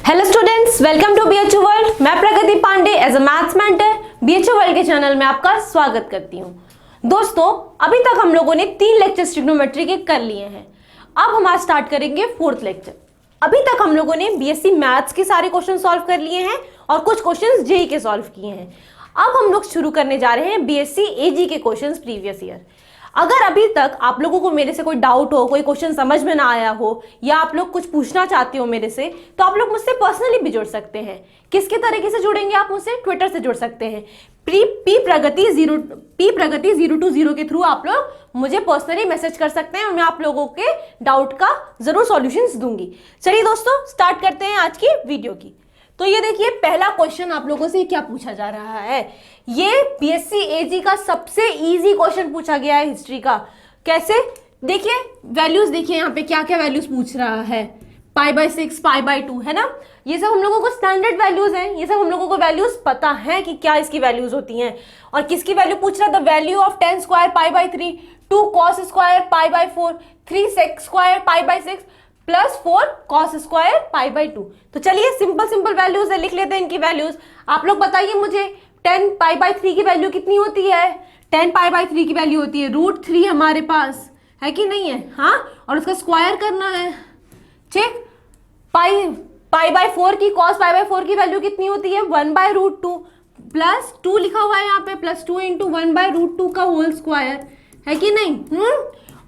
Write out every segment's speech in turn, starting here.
Hello students, welcome to BHU world. मैं Pragati Pandey as a maths mentor BHU world के channel में आपका स्वागत करती हूँ। दोस्तों, अभी तक हम लोगों ने 3 लेक्चर्स ट्रिग्नोमेट्री के कर लिए हैं। अब हम आज स्टार्ट करेंगे 4th लेक्चर। अभी तक हम लोगों ने बीएससी मैथ्स के सारे क्वेश्चन सॉल्व कर लिए हैं और कुछ क्वेश्चन जेई के सॉल्व किए हैं। अब हम लोग शुरू करने जा रहे हैं बीएससी एजी के क्वेश्चन प्रीवियस ईयर। अगर अभी तक आप लोगों को मेरे से कोई डाउट हो, कोई क्वेश्चन समझ में ना आया हो या आप लोग कुछ पूछना चाहते हो मेरे से, तो आप लोग मुझसे पर्सनली भी जुड़ सकते हैं। किसके तरीके से जुड़ेंगे आप मुझसे? ट्विटर से जुड़ सकते हैं। पी प्रगति 020 के थ्रू आप लोग मुझे पर्सनली मैसेज कर सकते हैं और मैं आप लोगों के डाउट का जरूर सॉल्यूशंस दूंगी। चलिए दोस्तों, स्टार्ट करते हैं आज की वीडियो की। तो ये देखिए, पहला क्वेश्चन आप लोगों से क्या पूछा जा रहा है। ये बीएससी एजी का सबसे इजी क्वेश्चन पूछा गया है हिस्ट्री का। कैसे? देखिए वैल्यूज, देखिए यहाँ पे क्या क्या वैल्यूज पूछ रहा है। π/6, π/2 है ना। ये सब हम लोगों को स्टैंडर्ड वैल्यूज हैं। ये सब हम लोगों को वैल्यूज पता है कि क्या इसकी वैल्यूज होती हैं। और किसकी वैल्यू पूछ रहा है? The value of 10 square π/3, 2 cos square π/4, 3 sec square π/6 plus 4 cos square π/2। तो चलिए सिंपल वैल्यूज है, लिख लेते हैं इनकी वैल्यूज। आप लोग बताइए मुझे 10 π/3 की वैल्यू कितनी होती है? 10 π/3 की वैल्यू होती है √3 हमारे पास, है कि नहीं है? हाँ, और उसका स्क्वायर करना है। ठीक। π/4 की cos π/4 की वैल्यू कितनी होती है? 1/√2 प्लस 2 लिखा हुआ है यहाँ पे, प्लस 2 इंटू 1/√2 का होल स्क्वायर, है कि नहीं?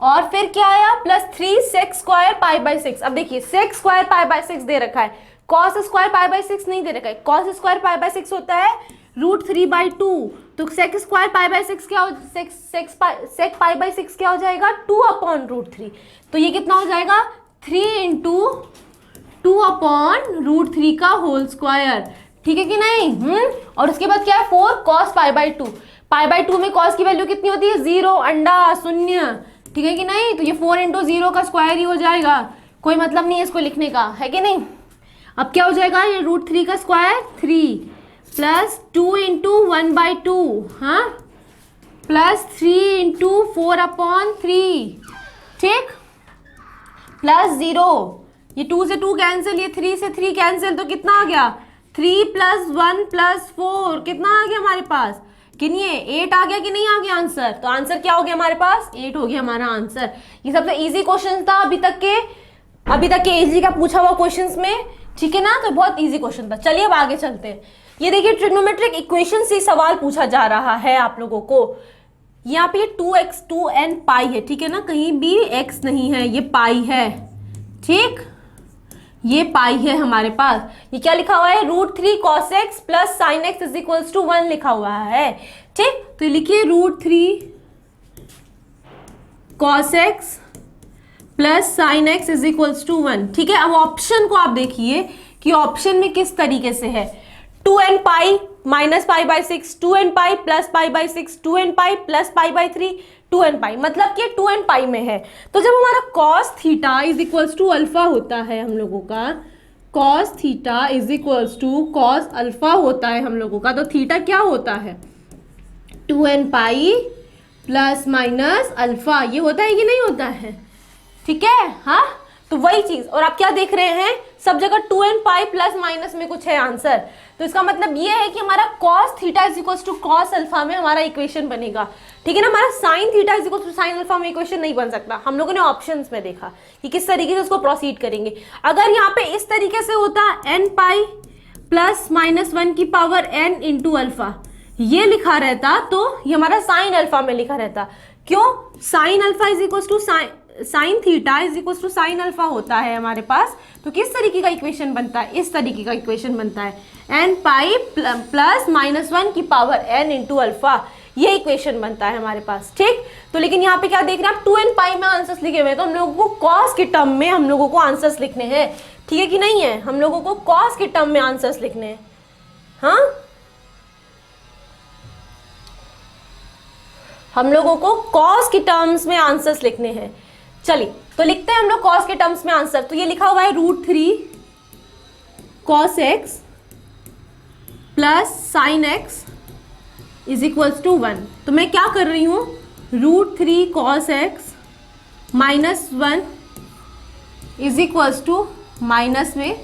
और फिर क्या आया? Plus 3 sec square π/6। अब देखिए sec स्क्वायर π/6 दे रखा है, cos स्क्वायर π/6 नहीं दे रखा है। cos स्क्वायर π/6 होता है √3/2। तो sec स्क्वायर π/6 क्या हो? sec π/6 क्या हो जाएगा? 2/√3। तो ये कितना हो जाएगा? 3 इंटू 2/√3 का होल स्क्वायर। ठीक है कि नहीं? और उसके बाद क्या है? 4 cos π/2। π/2 में cos की वैल्यू कितनी होती है? 0, अंडा, शून्य। ठीक है कि नहीं? तो ये 4 इंटू 0 का स्क्वायर ही हो जाएगा। कोई मतलब नहीं है इसको लिखने का, है कि नहीं? अब क्या हो जाएगा? ये √3 का स्क्वायर 3 प्लस 2 इंटू 1/2, हाँ, प्लस 3 इंटू 4/3। ठीक, प्लस 0। ये 2 से 2 कैंसिल, ये 3 से 3 कैंसिल, तो कितना आ गया? 3 + 1 + 4 कितना आ गया हमारे पास? गिनिए, 8 आ गया कि नहीं आ गया आंसर? तो आंसर क्या हो गया हमारे पास? 8 हो गया हमारा आंसर। ये सबसे इजी क्वेश्चन था अभी तक के एजी का पूछा हुआ क्वेश्चन्स में। ठीक है ना? तो बहुत इजी क्वेश्चन था। चलिए अब आगे चलते हैं। ये देखिए, ट्रिग्नोमेट्रिक इक्वेशन से सवाल पूछा जा रहा है आप लोगों को। यहाँ पे 2x 2n पाई है, ठीक है ना? कहीं भी x नहीं है, ये पाई है। ठीक, ये पाई है हमारे पास। ये क्या लिखा हुआ है? √3 cos x plus sin x = 1 लिखा हुआ है। ठीक, तो लिखिए √3 cos x plus sin x = 1। ठीक है, अब ऑप्शन को आप देखिए कि ऑप्शन में किस तरीके से है। 2n pi minus π/6, 2n pi plus π/6, 2n pi plus π/3, 2n pi, मतलब कि 2n पाई में है। तो जब हमारा cos थीटा = अल्फा होता है हम लोगों का, cos थीटा = cos अल्फा होता है हम लोगों का, तो थीटा क्या होता है? 2n pi plus minus alpha. ये होता है कि नहीं होता है? ठीक है, हाँ, तो वही चीज। और आप क्या देख रहे हैं? सब जगह 2n पाई प्लस माइनस में कुछ है आंसर। तो इसका मतलब ये है कि हमारा cos थीटा = cos अल्फा में हमारा इक्वेशन बनेगा। ठीक है ना? हमारा sin थीटा = sin अल्फा में इक्वेशन नहीं बन सकता। हम लोगों ने ऑप्शंस में देखा कि किस तरीके से उसको प्रोसीड करेंगे। अगर यहाँ पे इस तरीके से होता n पाई प्लस -1 की पावर n इंटू अल्फा, ये लिखा रहता, तो ये हमारा sin अल्फा में लिखा रहता। क्यों? sin alpha sin theta = sin alpha होता है हमारे पास। तो किस तरीके का इक्वेशन बनता है? इस तरीके का इक्वेशन बनता है, n पाई प्लस -1 की पावर n इंटू अल्फा। ये इक्वेशन बनता है हमारे पास। ठीक, तो लेकिन यहाँ पे क्या देख रहे हैं आप? 2n पाई में आंसर्स लिखे हुए हैं, तो हम लोगों को cos के टर्म में हम लोगों को आंसर्स लिखने हैं। ठीक है कि नहीं है? हम लोगों को cos के टर्म में आंसर्स लिखने हैं। हाँ, हम लोगों को cos के टर्म्स में आंसर्स लिखने हैं। चलिए, तो लिखते हैं हम लोग cos के टर्म्स में आंसर। तो ये लिखा हुआ है √3 cos x plus sin x = 1। तो मैं क्या कर रही हूँ? √3 cos x -1 = माइनस में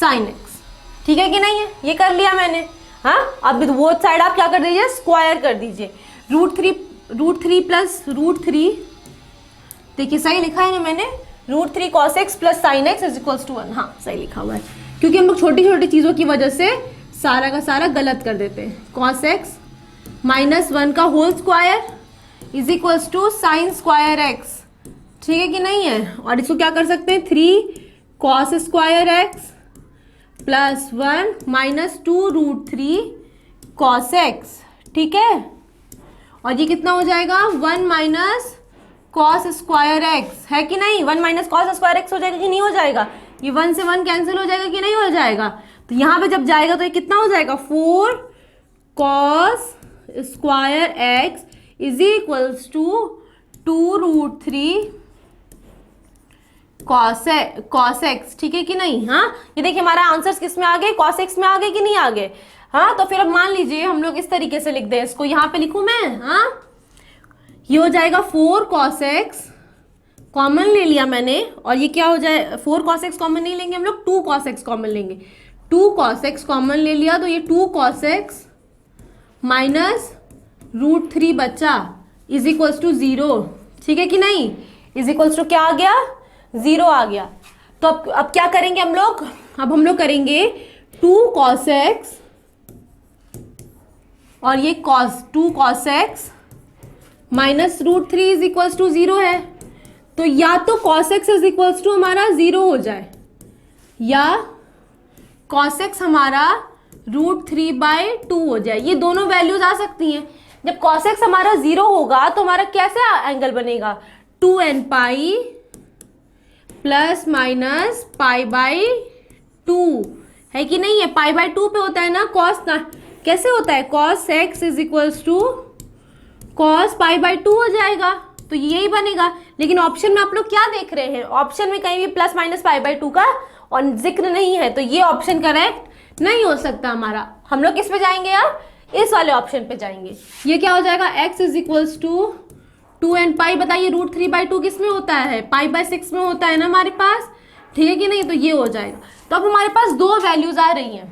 साइन एक्स। ठीक है कि नहीं है, ये कर लिया मैंने। हाँ, अब वो साइड आप क्या कर दीजिए, स्क्वायर कर दीजिए। Root three plus root three, देखिए सही लिखा है ना मैंने, root three cos x plus sine x is equals to 1। हाँ सही लिखा हुआ है, क्योंकि हम लोग छोटी छोटी चीज़ों की वजह से सारा का सारा गलत कर देते हैं। कॉस एक्स माइनस 1 का whole square is equals to sine square x. ठीक है कि नहीं है, और इसको क्या कर सकते हैं, 3 cos square x plus 1 minus 2 root 3 cos x. ठीक है, और ये कितना हो जाएगा, 1 माइनस कॉस स्क्वायर एक्स, है कि नहीं, 1 माइनस कॉस स्क्वायर एक्स हो जाएगा कि नहीं हो जाएगा, ये 1 से 1 कैंसिल हो जाएगा कि नहीं हो जाएगा। तो यहाँ पे जब जाएगा तो ये कितना हो जाएगा, 4 cos square x is equals to 2 root 3 cos x. ठीक है कि नहीं। हाँ, ये देखिए हमारा आंसर्स किस में आ गए, कॉस एक्स में आ गए कि नहीं आ गए। हाँ, तो फिर अब मान लीजिए हम लोग इस तरीके से लिख दें, इसको यहाँ पे लिखूं मैं। हाँ, ये हो जाएगा 4 कॉस एक्स, कॉमन ले लिया मैंने, और ये क्या हो जाए, 4 कॉस एक्स कॉमन नहीं लेंगे हम लोग, 2 कॉस एक्स कॉमन लेंगे। 2 कॉस एक्स कॉमन ले लिया तो ये 2 कॉस एक्स माइनस रूट 3 बचा इज इक्वल्स टू 0। ठीक है कि नहीं, इज इक्वल्स टू क्या आ गया, 0 आ गया। तो अब क्या करेंगे हम लोग, अब हम लोग करेंगे 2 कॉस एक्स और ये two cos x minus root 3 is equals to 0 है। तो या तो cos x is equals to हमारा 0 हो जाए, या कॉस एक्स हमारा रूट 3/2 हो जाए। ये दोनों वैल्यूज आ सकती हैं। जब कॉस एक्स हमारा 0 होगा तो हमारा कैसा एंगल बनेगा, 2n पाई प्लस माइनस π/2, है कि नहीं है, π/2 पे होता है ना कॉस, कैसे होता है, cos x is equals to cos π/2 हो जाएगा, तो यही बनेगा। लेकिन ऑप्शन में आप लोग क्या देख रहे हैं, ऑप्शन में कहीं भी प्लस माइनस π/2 का और जिक्र नहीं है, तो ये ऑप्शन करेक्ट नहीं हो सकता हमारा। हम लोग किस पे जाएंगे, अब इस वाले ऑप्शन पे जाएंगे। ये क्या हो जाएगा, x is equals to 2n pi, बताइए रूट 3/2 किस में होता है, π/6 में होता है ना हमारे पास। ठीक है कि नहीं, तो ये हो जाएगा। तो अब हमारे पास दो वैल्यूज आ रही हैं,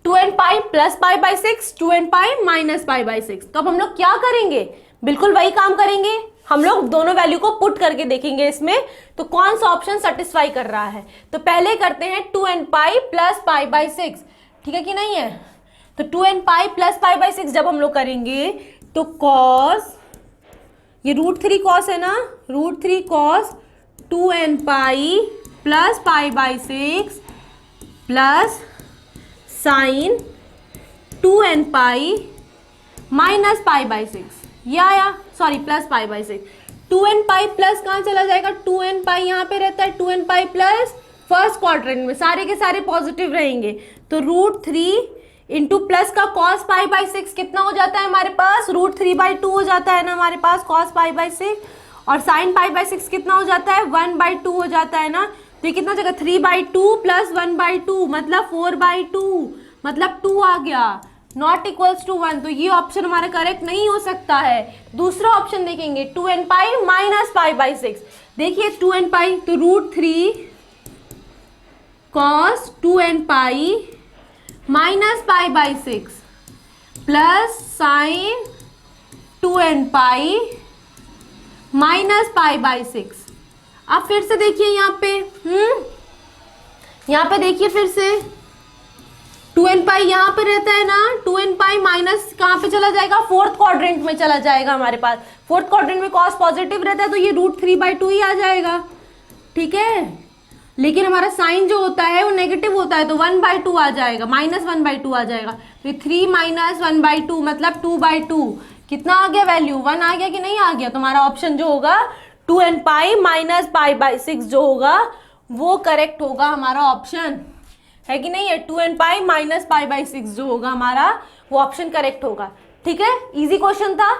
2n pi plus π/6, 2n pi minus π/6। तो अब हम लोग क्या करेंगे, बिल्कुल वही काम करेंगे, हम लोग दोनों वैल्यू को पुट करके देखेंगे इसमें तो कौन सा ऑप्शन सेटिस्फाई कर रहा है। तो पहले करते हैं 2n पाई प्लस π/6, ठीक है कि नहीं है। तो 2n पाई प्लस π/6 जब हम लोग करेंगे तो कॉस, ये रूट 3 कॉस है ना, root 3 cos 2n pi plus π/6 plus sine 2n pi minus π/6, ये आया, sorry plus π/6। 2n pi plus कहाँ चला जाएगा, 2n पाई यहाँ पे रहता है, 2n pi plus first quadrant में सारे के सारे पॉजिटिव रहेंगे, तो रूट 3 इंटू प्लस का कॉस π/6 कितना हो जाता है हमारे पास, रूट 3/2 हो जाता है ना हमारे पास कॉस π/6, और साइन π/6 कितना हो जाता है, 1/2 हो जाता है ना। तो ये कितना जगह 3/2 प्लस 1/2 मतलब 4/2, मतलब 2 आ गया, नॉट इक्वल्स टू 1। तो ये ऑप्शन हमारा करेक्ट नहीं हो सकता है। दूसरा ऑप्शन देखेंगे 2n पाई माइनस π/6, देखिए 2n पाई तो root 3 cos 2n pi minus π/6 plus sine 2n pi minus π/6। अब फिर से देखिए यहाँ पे, यहाँ पे देखिए फिर से 2n पाई यहाँ पे रहता है ना, 2n पाई माइनस कहाँ पे चला जाएगा, फोर्थ क्वाड्रेंट में चला जाएगा हमारे पास। फोर्थ क्वाड्रेंट में कॉस पॉजिटिव रहता है तो ये रूट 3/2 ही आ जाएगा, ठीक है। लेकिन हमारा साइन जो होता है वो नेगेटिव होता है तो 1/2 आ जाएगा, माइनस 1/2 आ जाएगा। तो 3 माइनस 1/2 मतलब 2/2, कितना आ गया वैल्यू, 1 आ गया कि नहीं आ गया। तो हमारा ऑप्शन जो होगा 2n पाई माइनस π/6 जो होगा वो करेक्ट होगा हमारा ऑप्शन, है कि नहीं है। 2n पाई माइनस π/6 जो होगा हमारा वो ऑप्शन करेक्ट होगा, ठीक है। इजी क्वेश्चन था,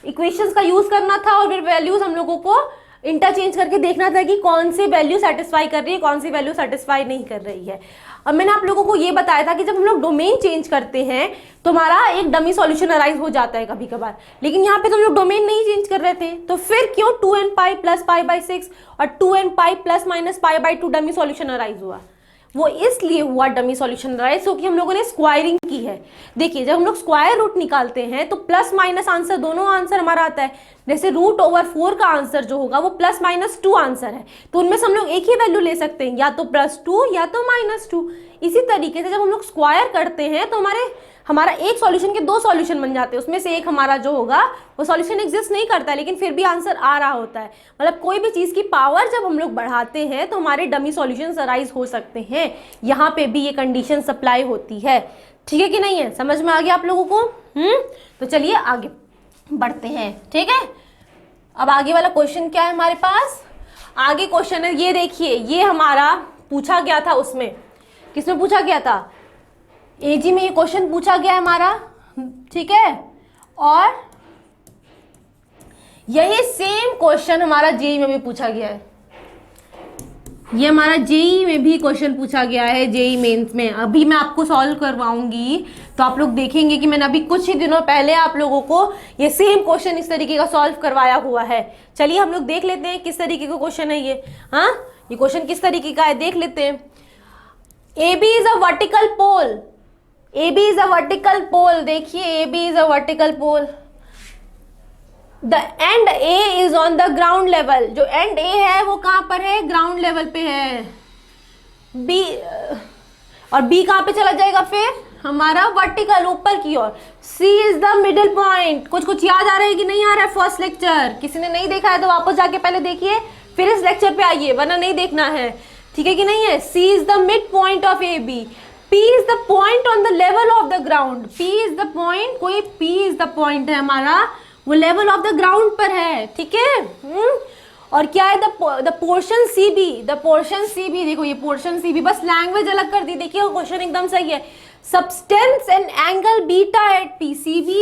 इक्वेशंस का यूज करना था और फिर वैल्यूज हम लोगों को इंटरचेंज करके देखना था कि कौन सी वैल्यू सेटिस्फाई कर रही है, कौन सी वैल्यू सेटिस्फाई नहीं कर रही है। अब मैंने आप लोगों को ये बताया था कि जब हम लोग डोमेन चेंज करते हैं तो हमारा एक डमी सॉल्यूशन अराइज हो जाता है कभी कभार, लेकिन यहाँ पे तो हम लोग डोमेन नहीं चेंज कर रहे थे, तो फिर क्यों 2n पाई प्लस π/6 और 2n pi plus minus π/2 dummy solution arise हुआ, वो इसलिए हुआ डमी सॉल्यूशन राइज क्योंकि हम लोगों ने स्क्वायरिंग की है। देखिए जब हम लोग स्क्वायर रूट निकालते हैं तो प्लस माइनस आंसर दोनों आंसर हमारा आता है। जैसे √/4 का आंसर जो होगा वो +-2 आंसर है, तो उनमें से हम लोग एक ही वैल्यू ले सकते हैं, या तो +2 या तो -2। इसी तरीके से जब हम लोग स्क्वायर करते हैं तो हमारा एक सॉल्यूशन के दो सॉल्यूशन बन जाते हैं, उसमें से एक हमारा जो होगा वो सॉल्यूशन एग्जिस्ट नहीं करता है लेकिन फिर भी आंसर आ रहा होता है। मतलब कोई भी चीज़ की पावर जब हम लोग बढ़ाते हैं तो हमारे डमी सॉल्यूशंस अराइज हो सकते हैं। यहाँ पे भी ये कंडीशन सप्लाई होती है। ठीक है कि नहीं है, समझ में आ गया आप लोगों को? तो चलिए आगे बढ़ते हैं। ठीक है, अब आगे वाला क्वेश्चन क्या है हमारे पास? आगे क्वेश्चन है, ये देखिए, ये हमारा पूछा गया था, उसमें किसमें पूछा गया था? एजी में ये क्वेश्चन पूछा गया है हमारा। ठीक है, और यही सेम क्वेश्चन हमारा जेई में भी पूछा गया है। ये हमारा जेई में भी क्वेश्चन पूछा गया है, जेई मेंस में। अभी मैं आपको सॉल्व करवाऊंगी तो आप लोग देखेंगे कि मैंने अभी कुछ ही दिनों पहले आप लोगों को ये सेम क्वेश्चन इस तरीके का सॉल्व करवाया हुआ है। चलिए हम लोग देख लेते हैं किस तरीके का क्वेश्चन है ये। हाँ, ये क्वेश्चन किस तरीके का है देख लेते हैं। AB is a vertical pole, AB is a vertical pole. देखिए AB is a vertical pole, the end A is on the ground level. जो एंड A है वो कहां पर है? ग्राउंड लेवल पे है। B और B कहां पे चला जाएगा फिर? हमारा वर्टिकल ऊपर की ओर। C is the middle point. कुछ याद आ रहा है कि नहीं आ रहा है? फर्स्ट लेक्चर किसी ने नहीं देखा है तो वापस जाके पहले देखिए, फिर इस लेक्चर पे आइए, वरना नहीं देखना है। ठीक है कि नहीं है? C is the mid point of AB, P is the point on the level of the ground. P is the point, कोई P इज द पॉइंट है हमारा, वो लेवल ऑफ द ग्राउंड पर है। ठीक है, और क्या है? The portion CB, the portion CB, देखो ये पोर्शन CB, बस लैंग्वेज अलग कर दी। देखिए क्वेश्चन एकदम सही है। Subtends and angle beta at P। CB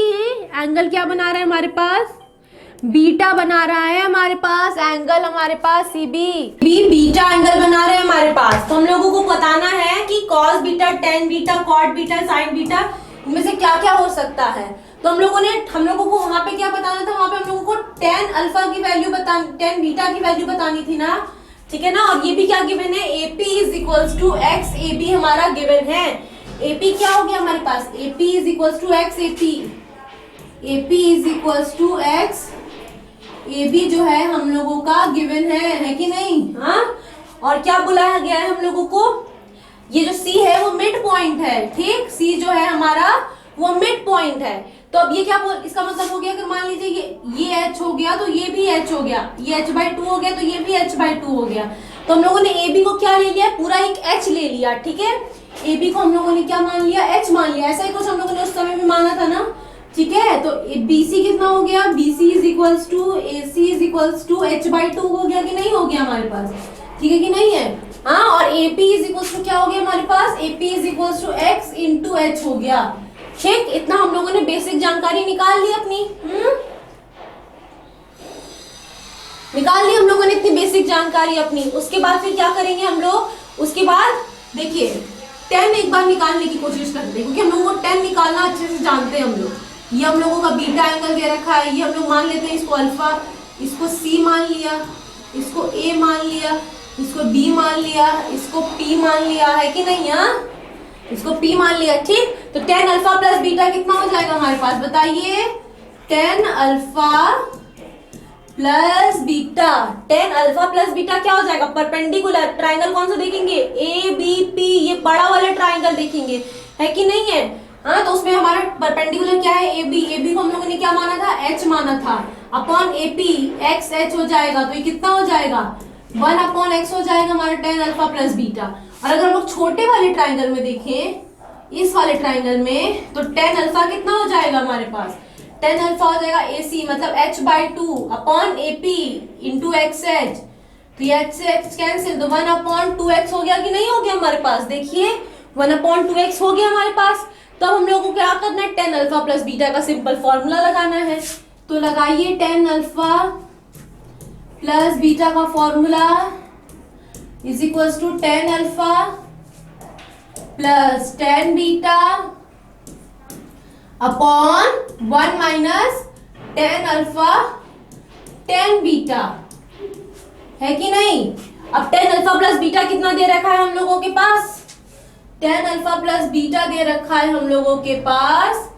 angle क्या बना रहा है हमारे पास? बीटा बना रहा है हमारे पास एंगल, हमारे पास CB बीटा एंगल बना रहे हैं हमारे पास। तो हम लोगों को बताना है कि cos beta, tan beta, cot beta, sin beta, इनमें से क्या क्या हो सकता है। तो हम लोगों को वहां पे क्या बताना था? वहां पे हम लोगों को tan अल्फा की वैल्यू tan बीटा की वैल्यू बतानी थी ना। ठीक है ना, और ये भी क्या गिवन है? AP is equals to x AB हमारा गिवन है। AP क्या हो गया हमारे पास? AP is equals to x AP is equals to x AB जो है हम लोगों का गिवन है कि नहीं? हाँ, और क्या बुलाया गया है हम लोगों को? ये जो C है वो मिड पॉइंट है। ठीक, C जो है हमारा वो मिड पॉइंट है। तो अब ये क्या इसका मतलब हो गया, अगर मान लीजिए ये H हो गया तो ये भी H हो गया, ये H/2 हो गया तो ये भी H/2 हो गया। तो हम लोगों ने AB को क्या ले लिया? पूरा एक H ले लिया। ठीक है, AB को हम लोगों ने क्या मान लिया? H मान लिया। ऐसा ही कुछ हम लोगों ने उस समय भी माना था ना। ठीक है, तो BC कितना हो गया? BC is equals to AC is equals to H/2 हो गया कि नहीं हो गया हमारे पास? ठीक है कि नहीं है? हाँ, और AP इज इक्वल्स टू क्या हो गया हमारे पास? AP is equals to X into H हो गया। ठीक, इतना हम लोगों ने बेसिक जानकारी निकाल ली अपनी। निकाल ली हम लोगों ने इतनी बेसिक जानकारी अपनी। उसके बाद फिर क्या करेंगे हम लोग? उसके बाद देखिए tan एक बार निकालने की कोशिश करते हैं, क्योंकि हम लोगों को tan निकालना अच्छे से जानते हैं हम लोग। ये हम लोगों का बीटा एंगल दे रखा है, ये हम लोग मान लेते हैं इसको अल्फा, इसको C मान लिया, इसको A मान लिया, इसको B मान लिया, इसको P मान लिया, है कि नहीं? हाँ, इसको P मान लिया। ठीक, तो tan अल्फा प्लस बीटा कितना हो जाएगा हमारे पास? बताइए, tan alpha plus beta, tan alpha plus beta क्या हो जाएगा? परपेंडिकुलर ट्राइंगल कौन सा देखेंगे? ABP, ये बड़ा वाला ट्राइंगल देखेंगे, है कि नहीं है? हाँ, तो उसमें हमारा परपेंडिकुलर क्या है? AB को हम लोगों ने क्या माना था? H माना था, अपॉन AP x H हो जाएगा, तो ये कितना हो जाएगा? 1/x हो जाएगा हमारा tan अल्फा प्लस बीटा। और अगर हम लोग छोटे वाले ट्राइंगल में देखें, इस वाले ट्राइंगल में, तो tan अल्फा कितना हो जाएगा हमारे पास? tan अल्फा हो जाएगा AC मतलब H/2 upon AP into XH। तो ये H से H कैंसिल, तो 1/2x हो गया कि नहीं हो गया हमारे पास? देखिए 1/2x हो गया हमारे पास। तो अब हम लोगों को क्या करना है? tan अल्फा प्लस बीटा का सिंपल फॉर्मूला लगाना है। तो लगाइए tan अल्फा प्लस बीटा का formula is equals to tan alpha plus tan beta upon 1 minus tan alpha tan beta, है कि नहीं? अब टेन अल्फा प्लस बीटा कितना दे रखा है हम लोगों के पास, टेन अल्फा प्लस बीटा दे रखा है हम लोगों के पास,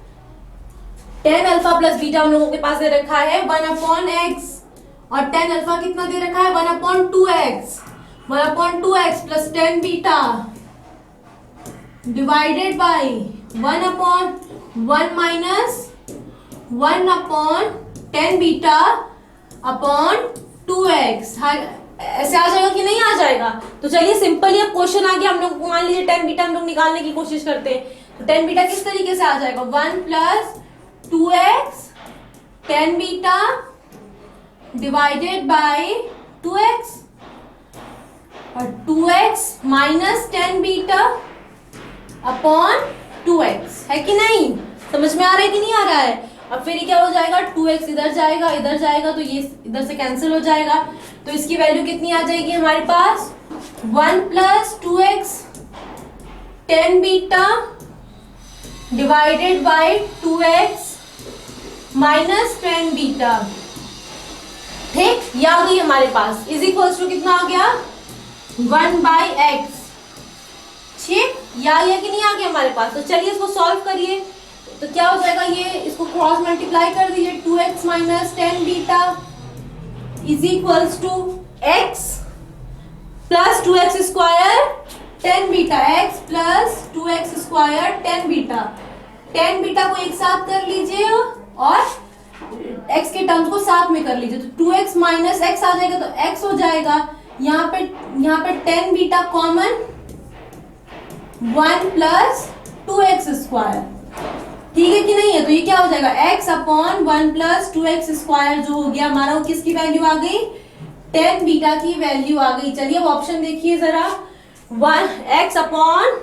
टेन अल्फा प्लस बीटा हम लोगों के पास दे रखा है 1/x, और टेन अल्फा कितना दे रखा है 1/2x, 1/2x plus tan beta divided by 1/1 minus 1/10 beta upon 2x। ऐसे आ जाएगा कि नहीं आ जाएगा? तो चलिए सिंपल ये क्वेश्चन आ गया, हम लोग मान लीजिए 10 बीटा हम लोग निकालने की कोशिश करते हैं, तो 10 बीटा किस तरीके से आ जाएगा, 1 plus 2x 10 beta divided by 2x, और 2x minus 10 beta upon 2x, है कि नहीं? समझ में आ रहा है कि नहीं आ रहा है? अब फिर ये क्या हो जाएगा, 2x इधर जाएगा तो ये इधर से कैंसिल हो जाएगा, तो इसकी वैल्यू कितनी आ जाएगी हमारे पास, 1 plus 2x 10 beta divided by 2x minus 10 beta. ठीक, ये आ गई हमारे पास, इज इक्वल्स टू कितना आ गया, 1/x। ठीक, ये आ गया कि नहीं आ गया हमारे पास? तो चलिए इसको सॉल्व करिए, तो क्या हो जाएगा, ये इसको क्रॉस मल्टीप्लाई कर दीजिए, 2x minus 10 beta is equals to x plus 2x square 10 beta, x plus 2x square 10 beta, 10 beta को एक साथ कर लीजिए और x के टर्म्स को साथ में कर लीजिए, तो 2x माइनस x आ जाएगा तो x हो जाएगा, यहाँ पे 10 beta common 1 plus 2x square, ठीक है कि नहीं है? तो ये क्या हो जाएगा, x upon 1 plus 2x square जो हो गया हमारा, वो किसकी वैल्यू आ गई, 10 बीटा की वैल्यू आ गई। चलिए अब ऑप्शन देखिए जरा, 1x upon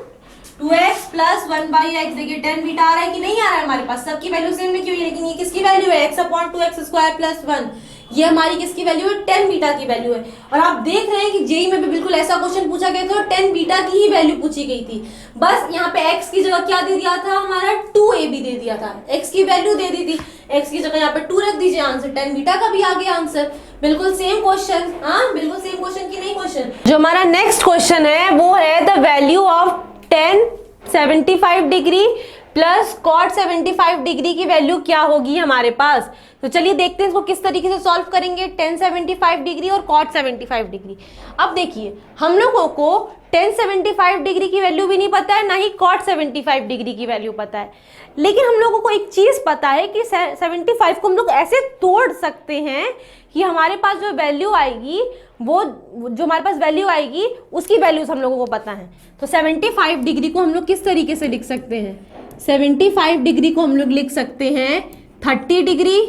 2x plus 1/x, देखिए 10 बीटा आ रहा है कि नहीं आ रहा है हमारे पास, सबकी वैल्यू सेम लिखी हुई है, लेकिन ये किसकी वैल्यू है, x upon 2x square plus 1, ये हमारी किसकी वैल्यू है, 10 बीटा की वैल्यू है। और आप देख रहे हैं कि जेई में भी बिल्कुल ऐसा क्वेश्चन पूछा गया था, 10 बीटा की ही वैल्यू पूछी गई थी, बस यहाँ पे x की जगह क्या दे दिया था हमारा, 2ab दे दिया था, x की वैल्यू दे दी थी, x की जगह यहाँ पे 2 रख दीजिए, आंसर 10 बीटा का भी आ गया आंसर, बिल्कुल सेम क्वेश्चन। हाँ, बिल्कुल सेम क्वेश्चन की नहीं क्वेश्चन। जो हमारा नेक्स्ट क्वेश्चन है वो है the value of 1075 degree plus cot 75 degree की वैल्यू क्या होगी हमारे पास। तो चलिए देखते हैं इसको किस तरीके से सॉल्व करेंगे, 1075 डिग्री और कॉट 75 डिग्री। अब देखिए हम लोगों को 1075 डिग्री की वैल्यू भी नहीं पता है, ना ही कॉट 75 डिग्री की वैल्यू पता है, लेकिन हम लोगों को एक चीज पता है कि 75 को हम लोग ऐसे तोड़ सकते हैं कि हमारे पास जो वैल्यू आएगी, वो जो हमारे पास वैल्यू आएगी उसकी वैल्यूज हम लोगों को पता है। तो 75 डिग्री को हम लोग किस तरीके से लिख सकते हैं, 75 डिग्री को हम लोग लिख सकते हैं 30 डिग्री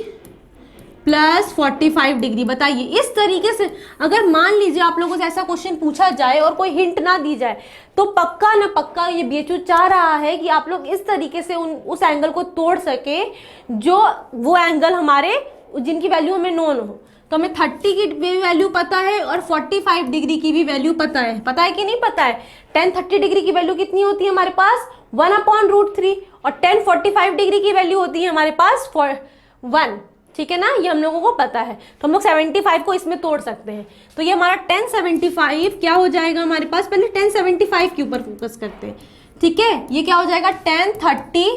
प्लस 45 डिग्री। बताइए इस तरीके से अगर मान लीजिए आप लोगों से ऐसा क्वेश्चन पूछा जाए और कोई हिंट ना दी जाए, तो पक्का ना पक्का ये बीएचयू चाह रहा है कि आप लोग इस तरीके से उस एंगल को तोड़ सके जो वो एंगल हमारे जिनकी वैल्यू हमें नोन हो। तो हमें 30 की भी वैल्यू पता है और 45 डिग्री की भी वैल्यू पता है कि नहीं पता है। 1030 डिग्री की वैल्यू कितनी होती है हमारे पास, 1/√3, और 1045 डिग्री की वैल्यू होती है हमारे पास 1। ठीक है ना, ये हम लोगों को पता है, तो हम लोग 75 को इसमें तोड़ सकते हैं। तो ये हमारा 1075 क्या हो जाएगा हमारे पास, पहले 1075 के ऊपर फोकस करते हैं। ठीक है, ये क्या हो जाएगा 1030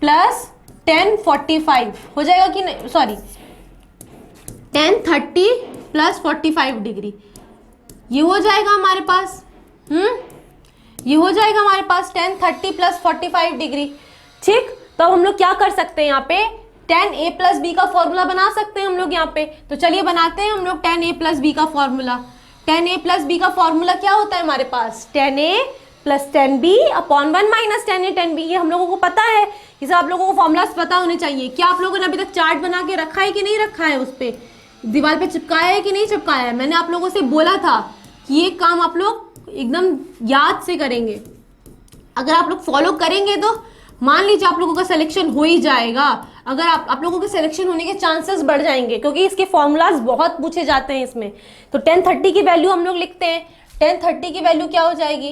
प्लस 1045 हो जाएगा कि नहीं, सॉरी 1030 प्लस 45 डिग्री, ये हो जाएगा हमारे पास, ये हो जाएगा हमारे पास 1030 प्लस 45 डिग्री। ठीक, तो अब हम लोग क्या कर सकते हैं, यहाँ पे 10a प्लस बी का फॉर्मूला बना सकते हैं हम लोग यहाँ पे। तो चलिए बनाते हैं हम लोग 10a प्लस बी का फॉर्मूला। 10a प्लस बी का फॉर्मूला क्या होता है हमारे पास, 10a plus 10b upon 1 minus 10a 10b। ये हम लोगों को पता है, इसे आप लोगों को फॉर्मूलाज पता होने चाहिए। क्या आप लोगों ने अभी तक चार्ट बना के रखा है कि नहीं रखा है, उस पर दीवार पे चिपकाया है कि नहीं चिपकाया है। मैंने आप लोगों से बोला था कि ये काम आप लोग एकदम याद से करेंगे, अगर आप लोग फॉलो करेंगे तो मान लीजिए आप लोगों का सिलेक्शन हो ही जाएगा। अगर आप लोगों के सिलेक्शन होने के चांसेस बढ़ जाएंगे, क्योंकि इसके फॉर्मूलाज बहुत पूछे जाते हैं इसमें। तो 1030 की वैल्यू हम लोग लिखते हैं, 1030 की वैल्यू क्या हो जाएगी,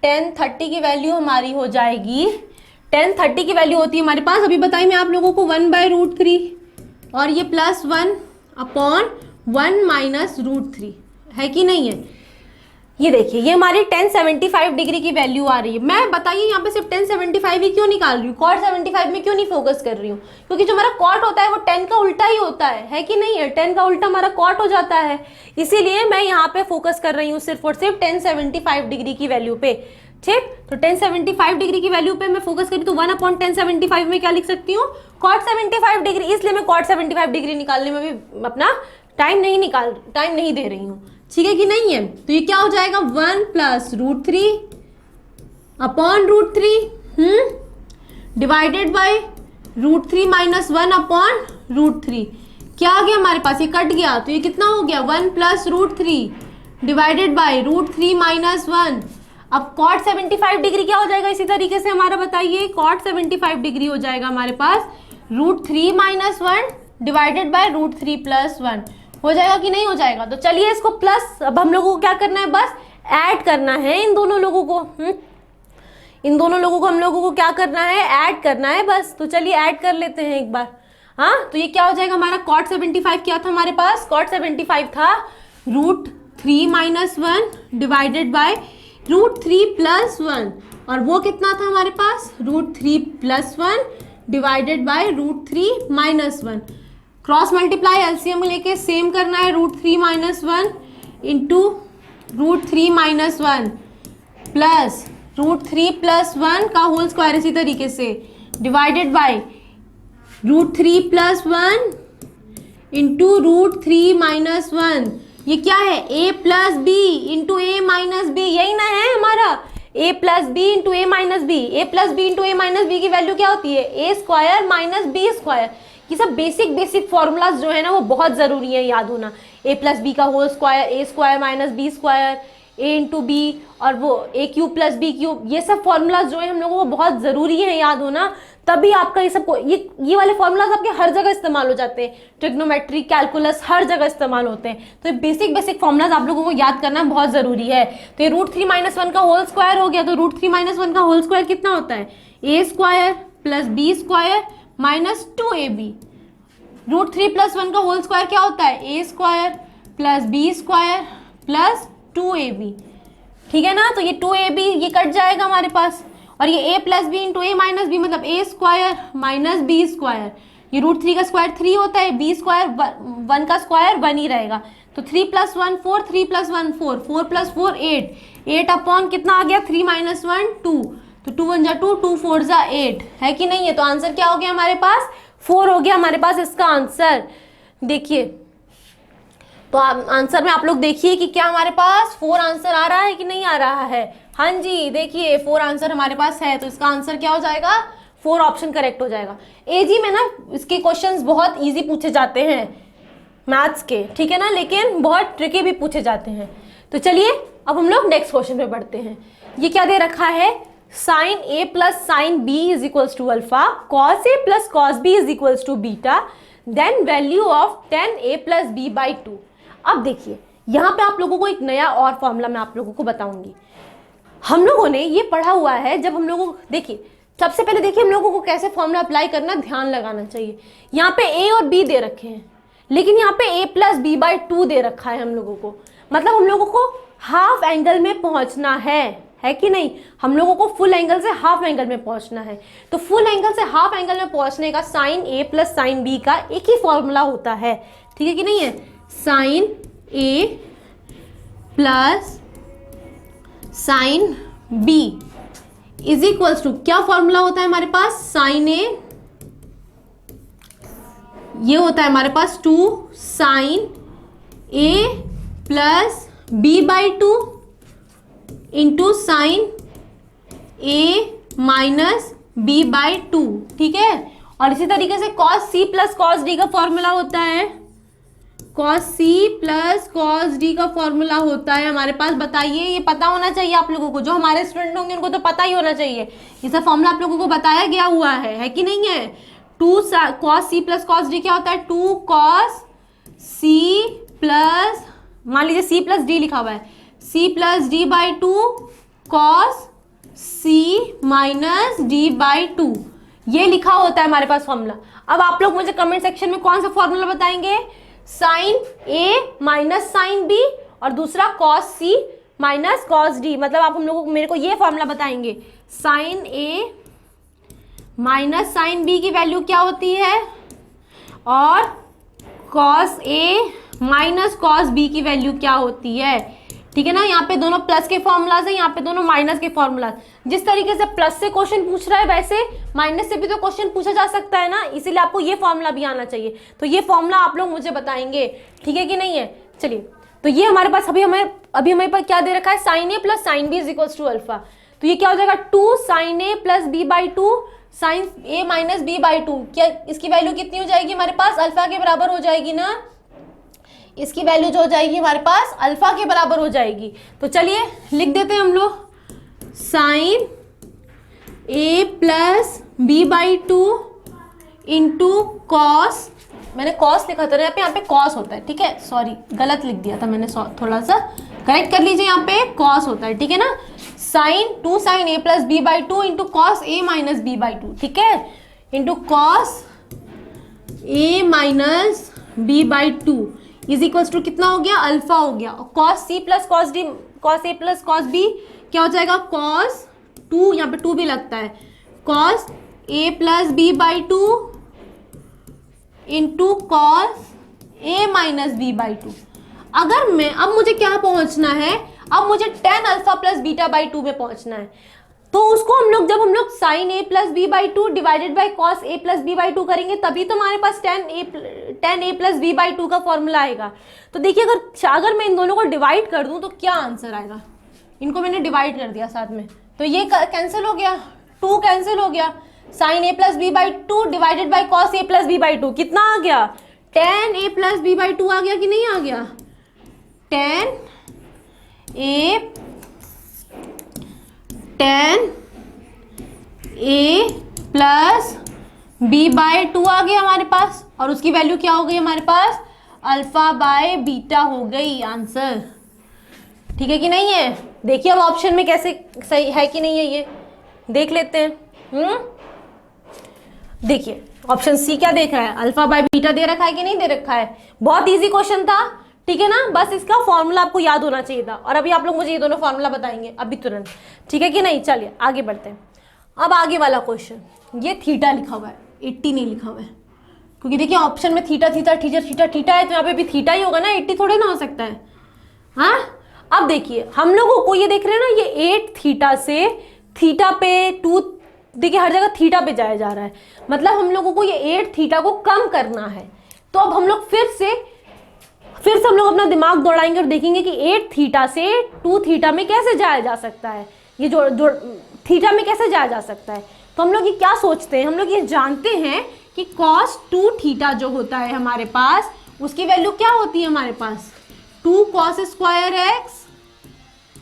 1030 की वैल्यू हमारी हो जाएगी, 1030 की वैल्यू होती है हमारे पास, अभी बताइए मैं आप लोगों को 1/√3 और ये +1 अपॉन 1 माइनस √3, है कि नहीं है। ये देखिए ये हमारी 1075 डिग्री की वैल्यू आ रही है। मैं बताइए यहाँ पे सिर्फ 1075 ही क्यों निकाल रही हूँ, cot 75 में क्यों नहीं फोकस कर रही हूँ, क्योंकि जो हमारा cot होता है वो 10 का उल्टा ही होता है कि नहीं है। 10 का उल्टा हमारा cot हो जाता है, इसीलिए मैं यहाँ पे फोकस कर रही हूँ सिर्फ और सिर्फ 1075 डिग्री की वैल्यू पे। ठीक, तो 1075 डिग्री की वैल्यू पे मैं फोकस करी तो 1/1075 में क्या लिख सकती हूँ, cot 75 डिग्री। इसलिए मैं cot 75 डिग्री निकालने में भी अपना टाइम नहीं दे रही हूँ, ठीक है कि नहीं है। तो ये क्या हो जाएगा 1 plus √3 upon √3 divided by √3 minus 1 upon √3। क्या आ गया हमारे पास, ये कट गया तो ये कितना हो गया 1 प्लस √3 डिवाइडेड बाय √3 माइनस 1। अब cot 75 डिग्री क्या हो जाएगा इसी तरीके से हमारा, बताइए cot 75 डिग्री हो जाएगा हमारे पास √3 माइनस 1 डिवाइडेड बाय √3 प्लस 1। हो जाएगा कि नहीं हो जाएगा। तो चलिए इसको प्लस, अब हम लोगों को क्या करना है, बस ऐड करना है इन दोनों लोगों को। इन दोनों लोगों को हम लोगों को क्या करना है, ऐड करना है बस। तो चलिए ऐड कर लेते हैं एक बार। हाँ, तो ये क्या हो जाएगा हमारा cot 75 क्या था हमारे पास, cot 75 था √3 माइनस 1 डिवाइडेड बाय √3 प्लस 1, और वो कितना था हमारे पास √3 plus 1 divided by √3 minus 1। Cross multiply LCM लेके सेम करना है, √3 minus 1 into √3 minus 1 plus √3 plus 1 का होल स्क्वायर इसी तरीके से divided by √3 plus 1 into √3 minus 1। ये क्या है, a plus B into A minus B, यही ना है हमारा a plus B into A minus B. A plus B into A minus B की वैल्यू क्या होती है, a square minus B square. ये सब बेसिक फॉर्मूलाज जो है ना वो बहुत ज़रूरी है याद होना। a प्लस बी का whole square, a square minus B square, a into B, और वो a cube plus B cube, ये सब फॉर्मूलाज जो है हम लोगों को बहुत ज़रूरी है याद होना। तभी आपका ये सब ये वाले फॉर्मूलाज आपके हर जगह इस्तेमाल हो जाते हैं, ट्रिग्नोमेट्री, कैलकुलस, हर जगह इस्तेमाल होते हैं। तो ये बेसिक फॉर्मूलाज आप लोगों को याद करना बहुत ज़रूरी है। तो ये √3 माइनस 1 का होल स्क्वायर हो गया, तो √3 माइनस 1 का होल स्क्वायर कितना होता है, a square plus B square minus 2ab। √3 plus 1 का होल स्क्वायर क्या होता है, a square plus B square plus 2ab। ठीक है ना, तो ये 2ab ये कट जाएगा हमारे पास, और ये a plus B into A minus B मतलब a square minus B square. ये √3 का स्क्वायर 3 होता है, b स्क्वायर 1 का स्क्वायर 1 ही रहेगा। तो 3 प्लस 1 4, 3 प्लस 1 4, 4 प्लस 4 8 अपॉन कितना आ गया 3 माइनस 1 2, तो 2 1 जा 2, 2 4 जा 8, है कि नहीं है। तो आंसर क्या हो गया हमारे पास, 4 हो गया हमारे पास इसका आंसर। देखिए तो आंसर में आप लोग देखिए कि क्या हमारे पास 4 आंसर आ रहा है कि नहीं आ रहा है। हाँ जी, देखिए 4 आंसर हमारे पास है, तो इसका आंसर क्या हो जाएगा, 4 ऑप्शन करेक्ट हो जाएगा। एजी में ना इसके क्वेश्चंस बहुत इजी पूछे जाते हैं मैथ्स के, ठीक है ना, लेकिन बहुत ट्रिकी भी पूछे जाते हैं। तो चलिए अब हम लोग नेक्स्ट क्वेश्चन पे बढ़ते हैं। ये क्या दे रखा है, sine A plus sine B is equals to alpha, cos A plus cos B is equals to beta, then value of tan a plus B by 2। अब देखिए यहाँ पे आप लोगों को एक नया और फॉर्मूला मैं आप लोगों को बताऊंगी। हम लोगों ने ये पढ़ा हुआ है, जब हम लोगों को देखिए सबसे पहले देखिए हम लोगों को कैसे फॉर्मूला अप्लाई करना ध्यान लगाना चाहिए। यहाँ पे a और b दे रखे हैं, लेकिन यहाँ पे a प्लस बी बाई 2 दे रखा है हम लोगों को, मतलब हम लोगों को हाफ एंगल में पहुंचना है कि नहीं, हम लोगों को फुल एंगल से हाफ एंगल में पहुंचना है। तो फुल एंगल से हाफ एंगल में पहुंचने का sign A plus sine B का एक ही फॉर्मूला होता है, ठीक है कि नहीं है। Sine A plus sine B is equals to क्या फॉर्मूला होता है हमारे पास, साइन ए ये होता है हमारे पास 2 sine A plus B by 2 into sine A minus B by 2, ठीक है। और इसी तरीके से cos C plus cos D का फॉर्मूला होता है, cos C plus cos D का फॉर्मूला होता है हमारे पास। बताइए, ये पता होना चाहिए आप लोगों को, जो हमारे स्टूडेंट होंगे उनको तो पता ही होना चाहिए। ये सब फॉर्मूला आप लोगों को बताया गया हुआ है कि नहीं है। 2 cos C plus cos D क्या होता है, 2 कॉस सी प्लस, मान लीजिए सी प्लस डी लिखा हुआ है, C plus D by 2 cos C minus D by 2, ये लिखा होता है हमारे पास फॉर्मूला। अब आप लोग मुझे कमेंट सेक्शन में कौन सा फॉर्मूला बताएंगे, sign A minus sine B और दूसरा cos C minus cos D. मतलब आप हम लोग मेरे को ये फॉर्मूला बताएंगे, sign A minus sine B की वैल्यू क्या होती है और cos A minus cos B की वैल्यू क्या होती है। ठीक है ना, यहाँ पे दोनों प्लस के फॉर्मूलाज हैं, यहाँ पे दोनों माइनस के फॉर्मूलाज। जिस तरीके से प्लस से क्वेश्चन पूछ रहा है वैसे माइनस से भी तो क्वेश्चन पूछा जा सकता है ना, इसीलिए आपको ये फॉर्मूला भी आना चाहिए। तो ये फॉर्मूला आप लोग मुझे बताएंगे, ठीक है कि नहीं है। चलिए, तो ये हमारे पास अभी हमें पर क्या दे रखा है, sine A plus sine B is equals to alpha. तो ये क्या हो जाएगा, 2 sine A plus B by 2 sine A minus B by 2। क्या इसकी वैल्यू कितनी हो जाएगी हमारे पास, अल्फा के बराबर हो जाएगी ना। इसकी वैल्यू जो हो जाएगी हमारे पास अल्फा के बराबर हो जाएगी। तो चलिए लिख देते हैं हम लोग, sine A plus B by 2 into cos, मैंने कॉस लिखा था यहाँ पे कॉस होता है, ठीक है, सॉरी गलत लिख दिया था मैंने, थोड़ा सा करेक्ट कर लीजिए, यहाँ पे कॉस होता है, ठीक है ना। Sine 2 sine A plus B by 2 into cos A minus B by 2, ठीक है, into cos A minus B by 2 is equals to कितना हो गया, अल्फा हो गया। और cos C plus cos D, cos A plus cos B क्या हो जाएगा, कॉस 2, यहाँ पे 2 भी लगता है, cos A plus B by 2 into cos A minus B by 2। अगर मैं अब मुझे क्या पहुंचना है, अब मुझे tan alpha plus beta by 2 में पहुंचना है। तो उसको जब हम लोग sine A plus B by 2 divided by cos A plus B by 2 करेंगे तभी तो हमारे पास tan A plus B by 2 का फॉर्मूला आएगा। तो देखिए, अगर मैं इन दोनों को डिवाइड कर दूं तो क्या आंसर आएगा। इनको मैंने डिवाइड कर दिया साथ में, तो ये कैंसिल हो गया, 2 कैंसिल हो गया, sine A plus B by 2 divided by cos A plus B by 2 कितना आ गया, tan A plus B by 2 आ गया कि नहीं आ गया, tan A plus B by 2 आ गया हमारे पास। और उसकी वैल्यू क्या हो गई हमारे पास, अल्फा बाय बीटा हो गई आंसर। ठीक है कि नहीं है। देखिए अब ऑप्शन में कैसे सही है कि नहीं है, ये देख लेते हैं। देखिए ऑप्शन सी क्या देख रहा है, अल्फा बाय बीटा दे रखा है कि नहीं दे रखा है। बहुत इजी क्वेश्चन था, ठीक है ना, बस इसका फॉर्मूला आपको याद होना चाहिए था। और अभी आप लोग मुझे ये दोनों फॉर्मूला बताएंगे अभी तुरंत, ठीक है कि नहीं। चलिए आगे बढ़ते हैं। अब आगे वाला क्वेश्चन, ये थीटा लिखा हुआ है, 80 नहीं लिखा हुआ है, क्योंकि देखिए ऑप्शन में theta theta theta theta theta है, तो यहाँ पे भी थीटा ही होगा ना, 80 थोड़े ना हो सकता है। हाँ अब देखिए हम लोगों को ये देख रहे हैं ना, ये 8 थीटा से थीटा पे 2, देखिए हर जगह थीटा पे जाया जा रहा है, मतलब हम लोगों को ये 8 थीटा को कम करना है। तो अब हम लोग फिर से हम लोग अपना दिमाग दौड़ाएंगे और देखेंगे कि 8 थीटा से 2 थीटा में कैसे जाया जा सकता है, ये जो थीटा में कैसे जाया जा सकता है। तो हम लोग ये क्या सोचते हैं, हम लोग ये जानते हैं कि cos 2 थीटा जो होता है हमारे पास, उसकी वैल्यू क्या होती है हमारे पास, 2 cos स्क्वायर एक्स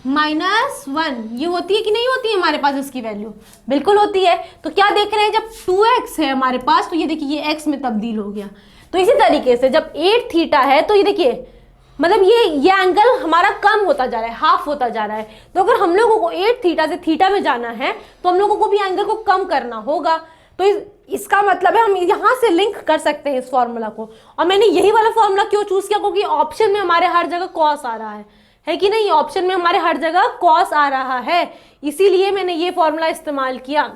माइनस 1, ये होती है कि नहीं होती है हमारे पास इसकी वैल्यू, बिल्कुल होती है। तो क्या देख रहे हैं, जब 2x है हमारे पास तो ये देखिए ये x में तब्दील हो गया। तो इसी तरीके से जब 8 थीटा है तो ये देखिए मतलब ये एंगल हमारा कम होता जा रहा है, हाफ होता जा रहा है। तो अगर हम लोगों को 8 थीटा से थीटा में जाना है तो हम लोगों को भी एंगल को कम करना होगा। तो इसका मतलब है हम यहाँ से लिंक कर सकते हैं इस फॉर्मूला को। और मैंने यही वाला फॉर्मूला क्यों चूज किया, क्योंकि ऑप्शन में हमारे हर जगह कॉस आ रहा है कि नहीं, ऑप्शन में हमारे हर जगह कॉस आ रहा है, इसीलिए मैंने ये फॉर्मूला इस्तेमाल किया।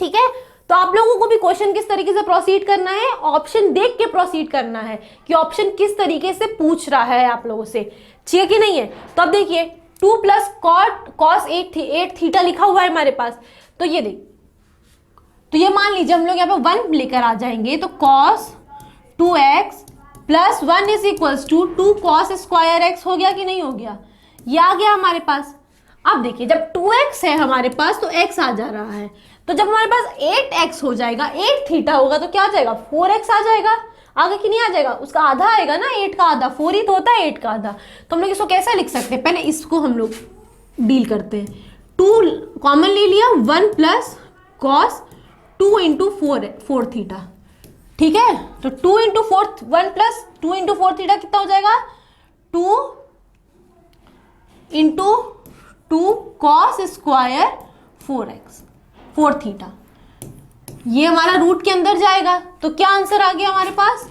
ठीक है, तो आप लोगों को भी क्वेश्चन किस तरीके से प्रोसीड करना है, ऑप्शन देख के प्रोसीड करना है कि ऑप्शन किस तरीके से पूछ रहा है आप लोगों से, ठीक है कि नहीं है। तो अब देखिए 2 प्लस कॉस 8 थीटा लिखा हुआ है हमारे पास। तो ये देख, तो ये मान लीजिए हम लोग यहाँ पे 1 लेकर आ जाएंगे, तो cos 2x plus 1 is equals to 2 cos square X हो गया कि नहीं हो गया, ये आ गया हमारे पास। अब देखिए जब 2x है हमारे पास तो x आ जा रहा है, तो जब हमारे पास 8x हो जाएगा, 8 थीटा होगा तो क्या आ जाएगा, 4x आ जाएगा, आगे कि नहीं आ जाएगा, उसका आधा आएगा ना, 8 का आधा, 4 ही तो होता है 8 का आधा। तो हम लोग इसको कैसे लिख सकते हैं, पहले इसको हम लोग डील करते हैं। 2 कॉमन ले लिया, 1 प्लस कॉस 2 इंटू 4 थीटा, ठीक है। तो 2 इंटू 4, 1 प्लस 2 इंटू 4 थीटा कितना हो जाएगा, 2 इंटू 2 कॉस स्क्वायर 4 थीटा, ये हमारा रूट के अंदर जाएगा। तो क्या आंसर आ गया हमारे पास,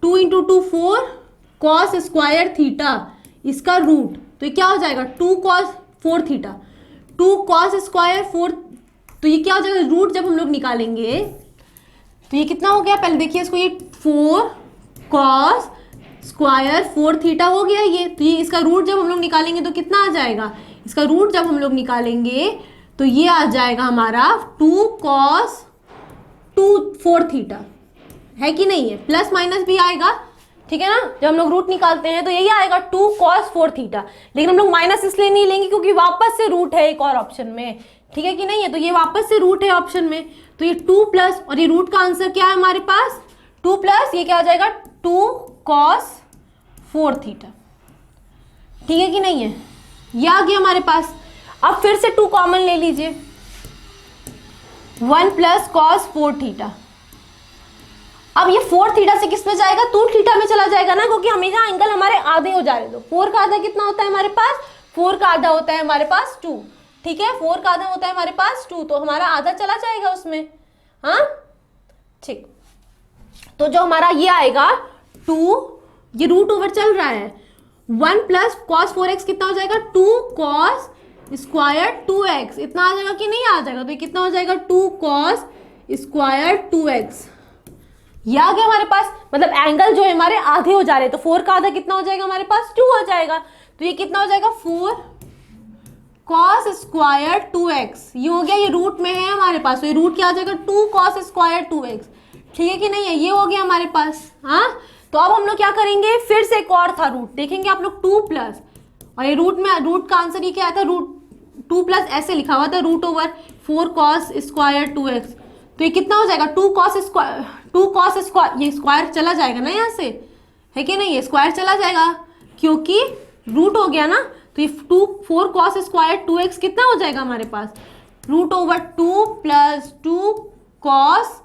2 इंटू 2 4 कॉस स्क्वायर थीटा इसका रूट, तो ये क्या हो जाएगा 2 कॉस 4 थीटा, 2 कॉस स्क्वायर 4, तो ये क्या हो जाएगा रूट जब हम लोग निकालेंगे तो ये कितना हो गया, पहले देखिए इसको, ये 4 कॉस स्क्वायर 4 थीटा हो गया ये, तो ये इसका रूट जब हम लोग निकालेंगे तो कितना आ जाएगा, इसका रूट जब हम लोग निकालेंगे तो ये आ जाएगा हमारा 2 कॉस 4 थीटा, है कि नहीं है, प्लस माइनस भी आएगा, ठीक है ना, जब हम लोग रूट निकालते हैं तो यही आएगा 2 कॉस 4 थीटा, लेकिन हम लोग माइनस इसलिए नहीं लेंगे क्योंकि वापस से रूट है एक और ऑप्शन में, ठीक है कि नहीं है, तो ये वापस से रूट है ऑप्शन में, तो ये 2 प्लस, और ये रूट का आंसर क्या है हमारे पास 2 प्लस, ये क्या हो जाएगा 2 कॉस 4 थीटा, ठीक है कि नहीं है, ये आ गया हमारे पास। अब फिर से 2 कॉमन ले लीजिए, 1 प्लस कॉस 4 थीटा, अब ये 4 थीटा से किस में जाएगा 2 थीटा में चला जाएगा ना, क्योंकि हमेशा एंगल हमारे आधे हो जा रहे, तो 4 का आधा कितना होता है हमारे पास, 4 का आधा होता है हमारे पास 2, ठीक है, 4 का आधा होता है हमारे पास 2, तो हमारा आधा चला जाएगा उसमें, हाँ ठीक, तो जो हमारा ये आएगा 2, ये रूट ओवर चल रहा है, 1 प्लस कॉस 4x कितना हो जाएगा 2 कॉस स्क्वायर 2x, इतना आ जाएगा कि नहीं आ जाएगा, तो ये कितना हो जाएगा 2 कॉस स्क्वायर 2x, ये आ गया हमारे पास, मतलब एंगल जो है हमारे आधे हो जा रहे हैं, तो 4 का आधा कितना हो जाएगा हमारे पास 2 हो जाएगा, तो ये कितना हो जाएगा 4 कॉस स्क्वायर 2x, ये हो गया, ये रूट में है हमारे पास, तो ये रूट क्या आ जाएगा 2 कॉस स्क्वायर 2x, ठीक है कि नहीं है, ये हो गया हमारे पास, हाँ, तो अब हम लोग क्या करेंगे, फिर से एक और था रूट, देखेंगे आप लोग 2 प्लस, और ये रूट में रूट का आंसर ये क्या आया था, रूट 2 प्लस ऐसे लिखा हुआ था root over 4 cos square 2x, तो ये कितना हो जाएगा 2 कॉस स्क्वायर, ये स्क्वायर चला जाएगा ना यहाँ से, है कि नहीं, ये स्क्वायर चला जाएगा क्योंकि रूट हो गया ना, तो ये 4 कॉस स्क्वायर 2x कितना हो जाएगा हमारे पास, root over 2 plus 2 cos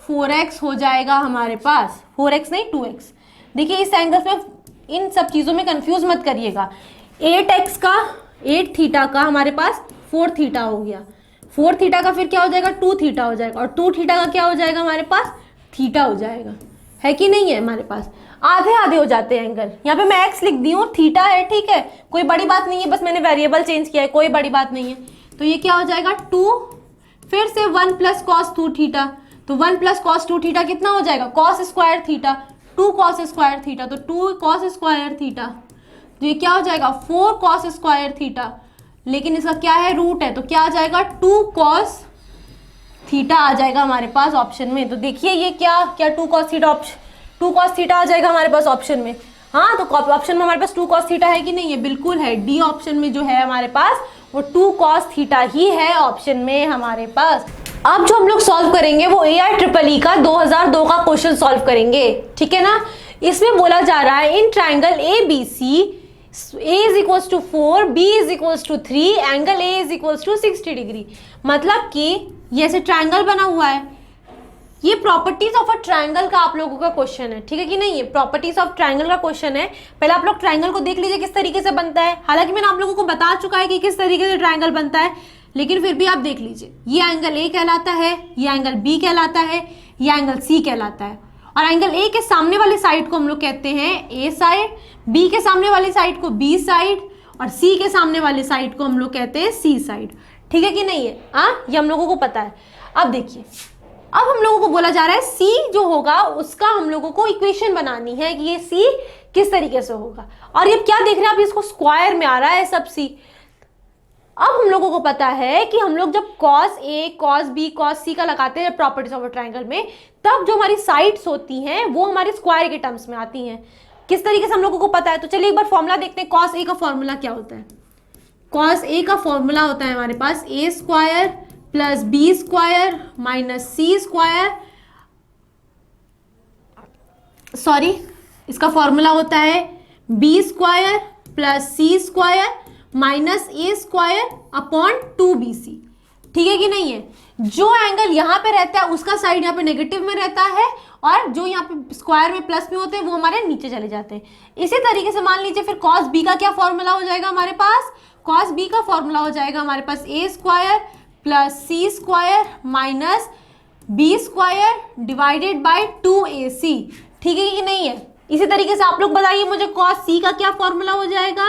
4x हो जाएगा हमारे पास, 4x नहीं 2x, देखिए इस एंगल में इन सब चीज़ों में कंफ्यूज मत करिएगा, 8x का 8 थीटा का हमारे पास 4 थीटा हो गया, 4 थीटा का फिर क्या हो जाएगा 2 थीटा हो जाएगा, और 2 थीटा का क्या हो जाएगा हमारे पास थीटा हो जाएगा, है कि नहीं है, हमारे पास आधे आधे हो जाते हैं एंगल, यहाँ पे मैं x लिख दी हूँ, थीटा है, ठीक है, कोई बड़ी बात नहीं है, बस मैंने वेरिएबल चेंज किया है, कोई बड़ी बात नहीं है, तो ये क्या हो जाएगा 2, फिर से 1 प्लस कॉस 2 थीटा, तो 1 प्लस कॉस 2 थीटा कितना हो जाएगा cos square theta, 2 cos square theta, तो 2 कॉस स्क्वायर थीटा, तो ये क्या हो जाएगा 4 कॉस स्क्वायर थीटा, लेकिन इसका क्या है रूट है, तो क्या आ जाएगा 2 कॉस थीटा आ जाएगा हमारे पास ऑप्शन में, तो देखिए ये क्या 2 कॉस थीटा, 2 कॉस थीटा आ जाएगा हमारे पास ऑप्शन में, हाँ, तो ऑप्शन में हमारे पास 2 कॉस थीटा है कि नहीं है, बिल्कुल है, डी ऑप्शन में जो है हमारे पास वो 2 कॉस थीटा ही है ऑप्शन में हमारे पास। अब जो हम लोग सॉल्व करेंगे वो AIEEE का 2002 का क्वेश्चन सॉल्व करेंगे, ठीक है ना, इसमें बोला जा रहा है in triangle ABC A is equals to 4, B is equals to 3, angle A is equals to 60 degree, मतलब कि ये ऐसे ट्राइंगल बना हुआ है, ये प्रॉपर्टीज ऑफ अ ट्राइंगल का आप लोगों का क्वेश्चन है, ठीक है कि नहीं, ये प्रॉपर्टीज ऑफ ट्राइंगल का क्वेश्चन है, पहले आप लोग ट्राइंगल को देख लीजिए किस तरीके से बनता है, हालांकि मैंने आप लोगों को बता चुका है कि किस तरीके से ट्राइंगल बनता है, लेकिन फिर भी आप देख लीजिए, ये एंगल A कहलाता है, ये एंगल B कहलाता है, ये एंगल C कहलाता है, और एंगल A के सामने वाली साइड को हम लोग कहते हैं A साइड, B के सामने वाली साइड को B साइड, और C के सामने वाली साइड को हम लोग कहते हैं C साइड, ठीक है कि नहीं है, हाँ, ये हम लोगों को पता है। अब देखिए, अब हम लोगों को बोला जा रहा है C जो होगा उसका हम लोगों को इक्वेशन बनानी है कि ये C किस तरीके से होगा, और ये क्या देख रहे हैं आप, इसको स्क्वायर में आ रहा है सब C। अब हम लोगों को पता है कि हम लोग जब cos A, cos B, cos C का लगाते हैं प्रॉपर्टीज ऑफ अ ट्राइंगल में, तब जो हमारी साइड्स होती हैं वो हमारे स्क्वायर के टर्म्स में आती हैं, किस तरीके से हम लोगों को पता है, तो चलिए एक बार फॉर्मूला देखते हैं, cos A का फॉर्मूला क्या होता है, cos A का फॉर्मूला होता है हमारे पास A square plus B square minus C square, sorry, इसका फॉर्मूला होता है B square plus C square minus A square upon 2BC, ठीक है कि नहीं है, जो एंगल यहाँ पे रहता है उसका साइड यहाँ पे नेगेटिव में रहता है, और जो यहाँ पे स्क्वायर में प्लस में होते हैं वो हमारे नीचे चले जाते हैं। इसी तरीके से मान लीजिए फिर cos B का क्या फॉर्मूला हो जाएगा हमारे पास, cos B का फॉर्मूला हो जाएगा हमारे पास A square plus C square minus B square divided by 2AC, ठीक है कि नहीं है। इसी तरीके से आप लोग बताइए मुझे cos c का क्या फॉर्मूला हो जाएगा।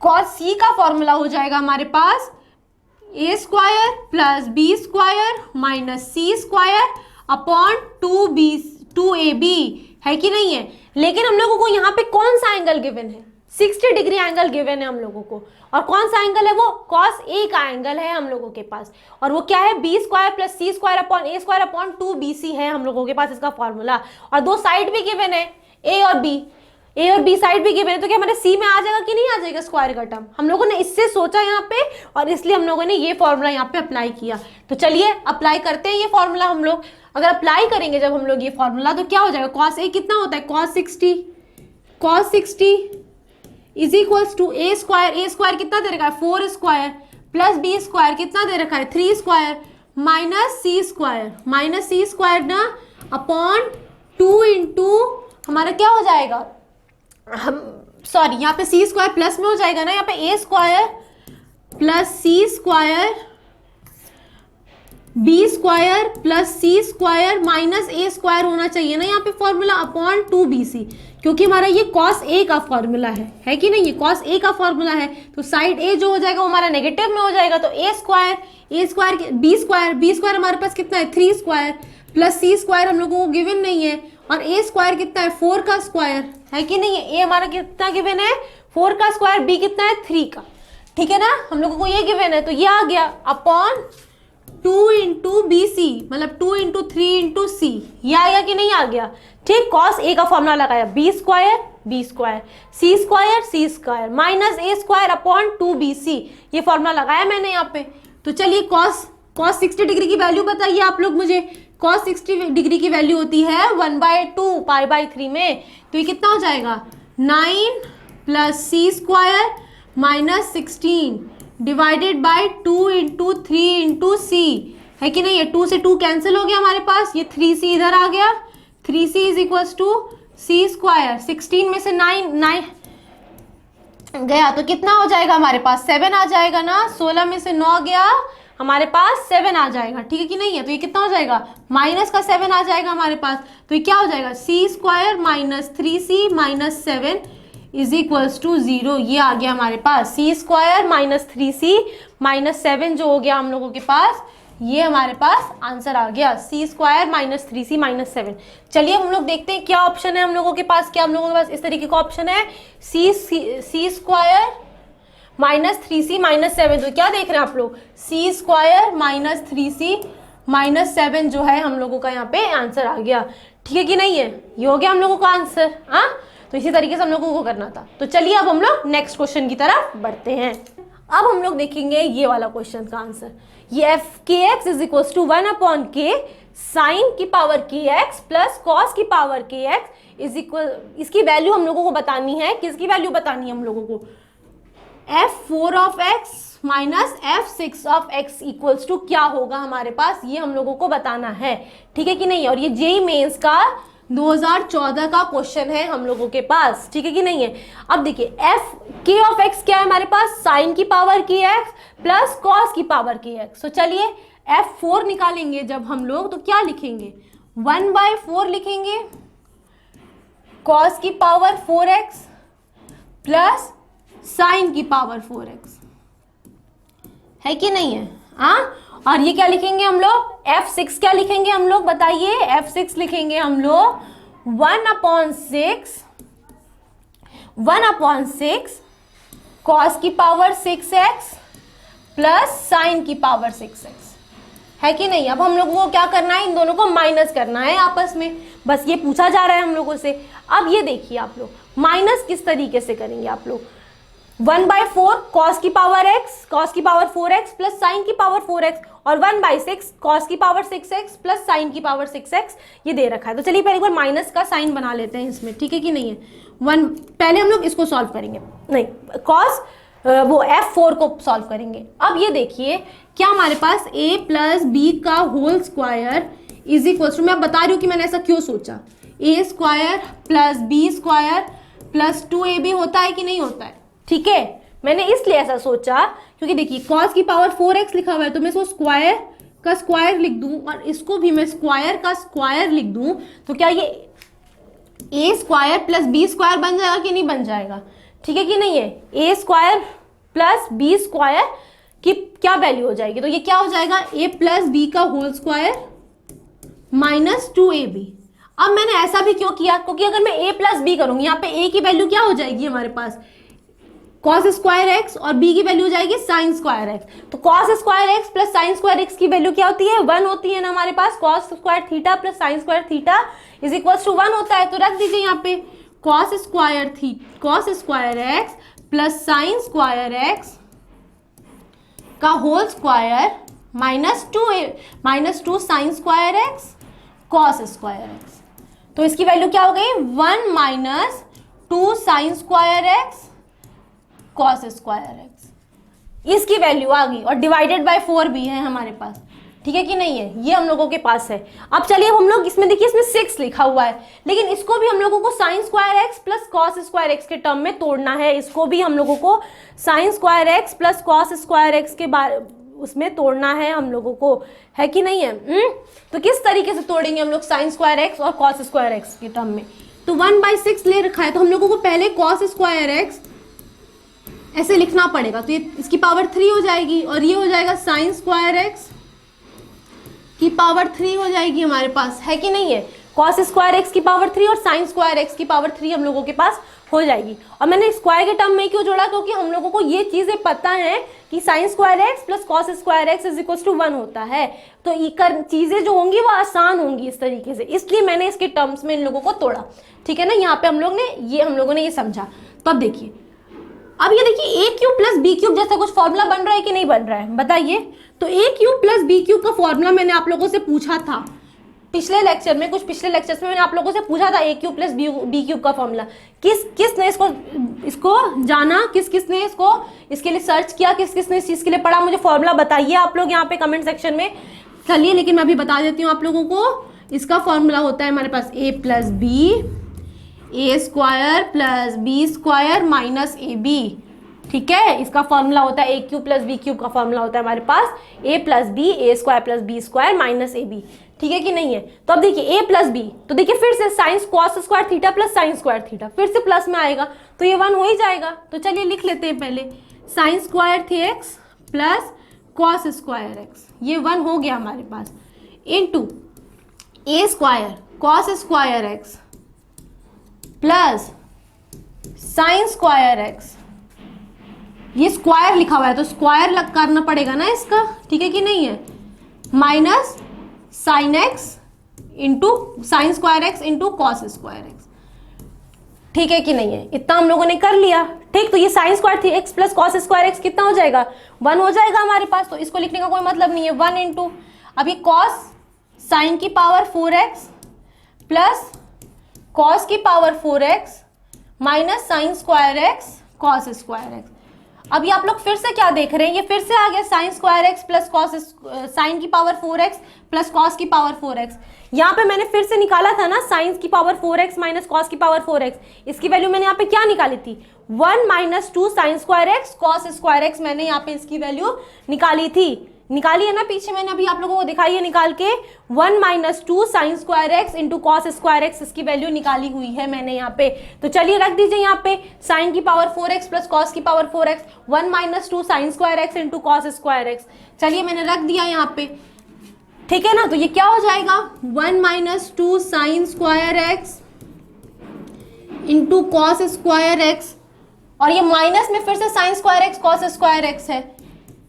cos c का फॉर्मूला हो जाएगा हमारे पास a square plus b square minus c square upon 2ab, है कि नहीं है। लेकिन हम लोगों को यहाँ पे कौन सा एंगल गिवन है, 60 डिग्री एंगल गिवन है हम लोगों को। और कौन सा एंगल है वो, cos a का एंगल है हम लोगों के पास। और वो क्या है, b square plus c square upon a square upon 2bc है हम लोगों के पास इसका फॉर्मूला। और दो साइड भी गिवन है, a और b साइड भी गिवन है। तो क्या हमारे c में आ जाएगा कि नहीं आ जाएगा स्क्वायर का टर्म। हम लोगों ने इससे सोचा यहाँ पे और इसलिए हम लोगों ने ये फॉर्मूला यहाँ पे अप्लाई किया। तो चलिए अप्लाई करते हैं ये फॉर्मूला हम लोग। अगर अप्लाई करेंगे जब हम लोग ये फॉर्मूला तो क्या हो जाएगा, cos a कितना होता है, cos 60 is equals to a square कितना दे रखा है 4 स्क्वायर प्लस b स्क्वायर कितना दे रखा है 3 स्क्वायर माइनस c स्क्वायर ना अपॉन 2 इंटू हमारा क्या हो जाएगा, हम सॉरी यहाँ पे c स्क्वायर प्लस में हो जाएगा ना, यहाँ पे a square plus c square b square plus c square minus a square होना चाहिए ना यहाँ पे फॉर्मूला अपॉन 2bc, क्योंकि हमारा ये cos a का फॉर्मूला है कि नहीं, ये cos a का फॉर्मूला है। तो साइड a जो हो जाएगा वो हमारा नेगेटिव में हो जाएगा। तो a स्क्वायर b स्क्वायर हमारे पास कितना है 3 स्क्वायर प्लस c स्क्वायर हम लोगों को गिवन नहीं है। और a स्क्वायर कितना है 4 का स्क्वायर, है कि नहीं है। a हमारा कितना गिवन है 4 का स्क्वायर, b कितना है 3 का, ठीक है ना, हम लोगों को ये गिवन है। तो ये आ गया अपॉन 2 इंटू बी सी, मतलब 2 इंटू 3 इंटू सी, ये आ गया कि नहीं आ गया। ठीक, cos a का फॉर्मूला लगाया b square c square minus a square upon 2bc, ये फॉर्मूला लगाया मैंने यहाँ पे। तो चलिए cos 60 डिग्री की वैल्यू बताइए आप लोग मुझे। cos 60 डिग्री की वैल्यू होती है 1/2 π/3 में। तो ये कितना हो जाएगा 9 plus c square minus 16 divided by 2 into 3 into C, है कि नहीं। ये 2 से 2 कैंसिल हो गया हमारे पास, ये 3c इधर आ गया, 3c is equals to c square, 16 में से 9 गया तो कितना हो जाएगा हमारे पास 7 आ जाएगा ना, 16 में से 9 गया हमारे पास 7 आ जाएगा, ठीक है कि नहीं है। तो ये कितना हो जाएगा माइनस का 7 आ जाएगा हमारे पास। तो ये क्या हो जाएगा c square minus 3c minus 7 is equals to 0, ये आ गया हमारे पास c square minus 3c minus 7 जो हो गया हम लोगों के पास, ये हमारे पास आंसर आ गया c square minus 3c minus 7। चलिए हम लोग देखते हैं क्या ऑप्शन है हम लोगों के पास। क्या हम लोगों के पास इस तरीके का ऑप्शन है c square minus 3c minus 7। तो क्या देख रहे हैं आप लोग, c square minus 3c minus 7 जो है हम लोगों का यहाँ पे आंसर आ गया, ठीक है कि नहीं है। ये हो गया हम लोगों का आंसर। हाँ, तो इसी तरीके से हम लोगों को करना था। तो चलिए अब हम लोग नेक्स्ट क्वेश्चन की तरफ बढ़ते हैं। अब हम लोग देखेंगे ये वाला क्वेश्चन का आंसर। ये F K X is equal to 1/k sine की power K X plus cos की power K X is equal, इसकी वैल्यू हम लोगों को बतानी है। किसकी वैल्यू बतानी है हम लोगों को, f4 of x minus f6 of x equals to क्या होगा हमारे पास, ये हम लोगों को बताना है, ठीक है कि नहीं। और ये जेईई मेंस का 2014 का क्वेश्चन है हम लोगों के पास, ठीक है कि नहीं है। अब देखिए f k ऑफ x क्या है हमारे पास, साइन की पावर के x प्लस कॉस की पावर के x। तो चलिए f4 निकालेंगे जब हम लोग, तो क्या लिखेंगे 1/4 लिखेंगे कॉस की पावर 4x प्लस साइन की पावर 4x, है कि नहीं है। हाँ, और ये क्या लिखेंगे हम लोग, f6 क्या लिखेंगे हम लोग बताइए, f6 लिखेंगे हम लोग 1/6 कॉस की पावर 6x प्लस साइन की पावर 6x, है कि नहीं। अब हम लोगों को क्या करना है, इन दोनों को माइनस करना है आपस में, बस ये पूछा जा रहा है हम लोगों से। अब ये देखिए आप लोग माइनस किस तरीके से करेंगे आप लोग, 1/4 कॉस की पावर x कॉस की पावर 4x प्लस साइन की पावर 4x और 1/6 कॉस की पावर 6x प्लस साइन की पावर 6x ये दे रखा है। तो चलिए पहले एक बार माइनस का साइन बना लेते हैं इसमें, ठीक है कि नहीं है। पहले हम लोग इसको सॉल्व करेंगे, नहीं कॉस वो f4 को सॉल्व करेंगे। अब ये देखिए क्या हमारे पास a प्लस बी का whole square is equal to, मैं बता रही हूँ कि मैंने ऐसा क्यों सोचा, a square plus B square plus 2ab होता है कि नहीं होता है, ठीक है। मैंने इसलिए ऐसा सोचा क्योंकि देखिए cos की पावर 4x लिखा हुआ है, तो मैं इसको स्क्वायर का स्क्वायर लिख दूं और इसको भी मैं स्क्वायर का स्क्वायर लिख दूं, तो क्या ये ए स्क्वायर प्लस बी स्क्वायर बन जाएगा कि नहीं बन जाएगा, ठीक है कि नहीं है। ए स्क्वायर प्लस बी स्क्वायर की क्या वैल्यू हो जाएगी, तो ये क्या हो जाएगा, ए प्लस बी का होल स्क्वायर माइनस 2ab। अब मैंने ऐसा भी क्यों किया, क्योंकि अगर मैं a प्लस बी करूंगी, यहाँ पे a की वैल्यू क्या हो जाएगी हमारे पास, कॉस स्क्वायर एक्स, और b की वैल्यू हो जाएगी साइन स्क्वायर एक्स। तो cos square x plus sine square X की वैल्यू क्या होती है, 1 होती है ना हमारे पास। Cos square theta plus sine square theta is equal to 1 होता है। तो रख दीजिए यहाँ पे cos square x plus sine square X का whole square minus 2 sine square X cos square X. तो इसकी वैल्यू क्या हो गई, 1 minus 2 sine square X cos square x, इसकी वैल्यू आ गई। और डिवाइडेड बाय 4 भी है हमारे पास, ठीक है कि नहीं है, ये हम लोगों के पास है। अब चलिए हम लोग इसमें देखिए, इसमें 6 लिखा हुआ है, लेकिन इसको भी हम लोगों को sign square x plus cos square x के टर्म में तोड़ना है। इसको भी हम लोगों को sign square x plus cos square x के बारे उसमें तोड़ना है हम लोगों को, है कि नहीं है। तो किस तरीके से तोड़ेंगे हम लोग साइन स्क्वायर एक्स और कॉस स्क्वायर एक्स के टर्म में, तो 1/6 ले रखा है, तो हम लोगों को पहले कॉस स्क्वायर एक्स ऐसे लिखना पड़ेगा, तो ये इसकी पावर 3 हो जाएगी, और ये हो जाएगा साइन स्क्वायर एक्स की पावर 3 हो जाएगी हमारे पास, है कि नहीं है। कॉस स्क्वायर एक्स की पावर 3 और साइन स्क्वायर एक्स की पावर 3 हम लोगों के पास हो जाएगी। और मैंने स्क्वायर के टर्म में क्यों जोड़ा, क्योंकि हम लोगों को ये चीजें पता है कि sine square x plus cos square x is equal to 1 होता है, तो चीजें जो होंगी वो आसान होंगी इस तरीके से, इसलिए मैंने इसके टर्म्स में इन लोगों को तोड़ा, ठीक है ना। यहाँ पे हम लोगों ने ये समझा। तो अब देखिए, अब ये देखिए ए क्यूब प्लस बी क्यूब जैसा कुछ फॉर्मूला बन रहा है कि नहीं बन रहा है, बताइए। तो ए क्यूब प्लस बी क्यूब का फॉर्मूला मैंने आप लोगों से पूछा था पिछले लेक्चर में, कुछ पिछले लेक्चर्स में मैंने आप लोगों से पूछा था ए क्यूब प्लस बी क्यूब का फॉर्मूला। किसने इसको जाना, किसने इसके लिए सर्च किया, किसने इस चीज के लिए पढ़ा, मुझे फॉर्मूला बताइए आप लोग यहाँ पे कमेंट सेक्शन में। चलिए, लेकिन मैं अभी बता देती हूँ आप लोगों को। इसका फॉर्मूला होता है हमारे पास A plus B, A square plus B square minus A B, ठीक है। इसका फॉर्मूला होता है A cube plus B cube का फॉर्मूला होता है हमारे पास A plus B, A square plus B square minus A B, ठीक है कि नहीं है। तो अब देखिए ए प्लस बी, तो देखिए फिर से sine cos square theta plus sine square theta, फिर से प्लस में आएगा, तो ये 1 हो ही जाएगा। तो चलिए लिख लेते हैं पहले, साइन स्क्वायर थी X plus cos square X, ये 1 हो गया हमारे पास, into A square cos square x plus sine square X, ये स्क्वायर लिखा हुआ है तो स्क्वायर करना पड़ेगा ना इसका, ठीक है कि नहीं है, minus sine x into sine square x into cos square x, ठीक है कि नहीं है। इतना हम लोगों ने कर लिया, ठीक। तो ये साइन स्क्वायर थी X plus cos square x कितना हो जाएगा, 1 हो जाएगा हमारे पास, तो इसको लिखने का कोई मतलब नहीं है। 1 इंटू अभी कॉस साइन की पावर 4x प्लस कॉस की power 4x minus sign square X cos square x. अभी आप लोग फिर से क्या देख रहे हैं, ये फिर से आ गया sine square x plus cos, sine की पावर 4x प्लस कॉस की पावर 4x। यहाँ पे मैंने फिर से निकाला था ना साइन की पावर 4x माइनस कॉस की पावर 4x, इसकी वैल्यू मैंने यहाँ पे क्या निकाली थी, 1 minus 2 sine square X cos square x, मैंने यहाँ पे इसकी वैल्यू निकाली थी, निकाली है ना पीछे, मैंने अभी आप लोगों को दिखाई है निकाल के, 1 minus 2 sine square x into cos square x, इसकी वैल्यू निकाली हुई है मैंने यहाँ पे। तो चलिए रख दीजिए यहाँ पे साइन की पावर 4x प्लस कॉस की power 4x, 1 minus 2 sine square x into cos square x, चलिए मैंने रख दिया यहाँ पे, ठीक है ना। तो ये क्या हो जाएगा, 1 minus 2 sine square x into cos square X, और ये माइनस में फिर से sign square X cos square x है,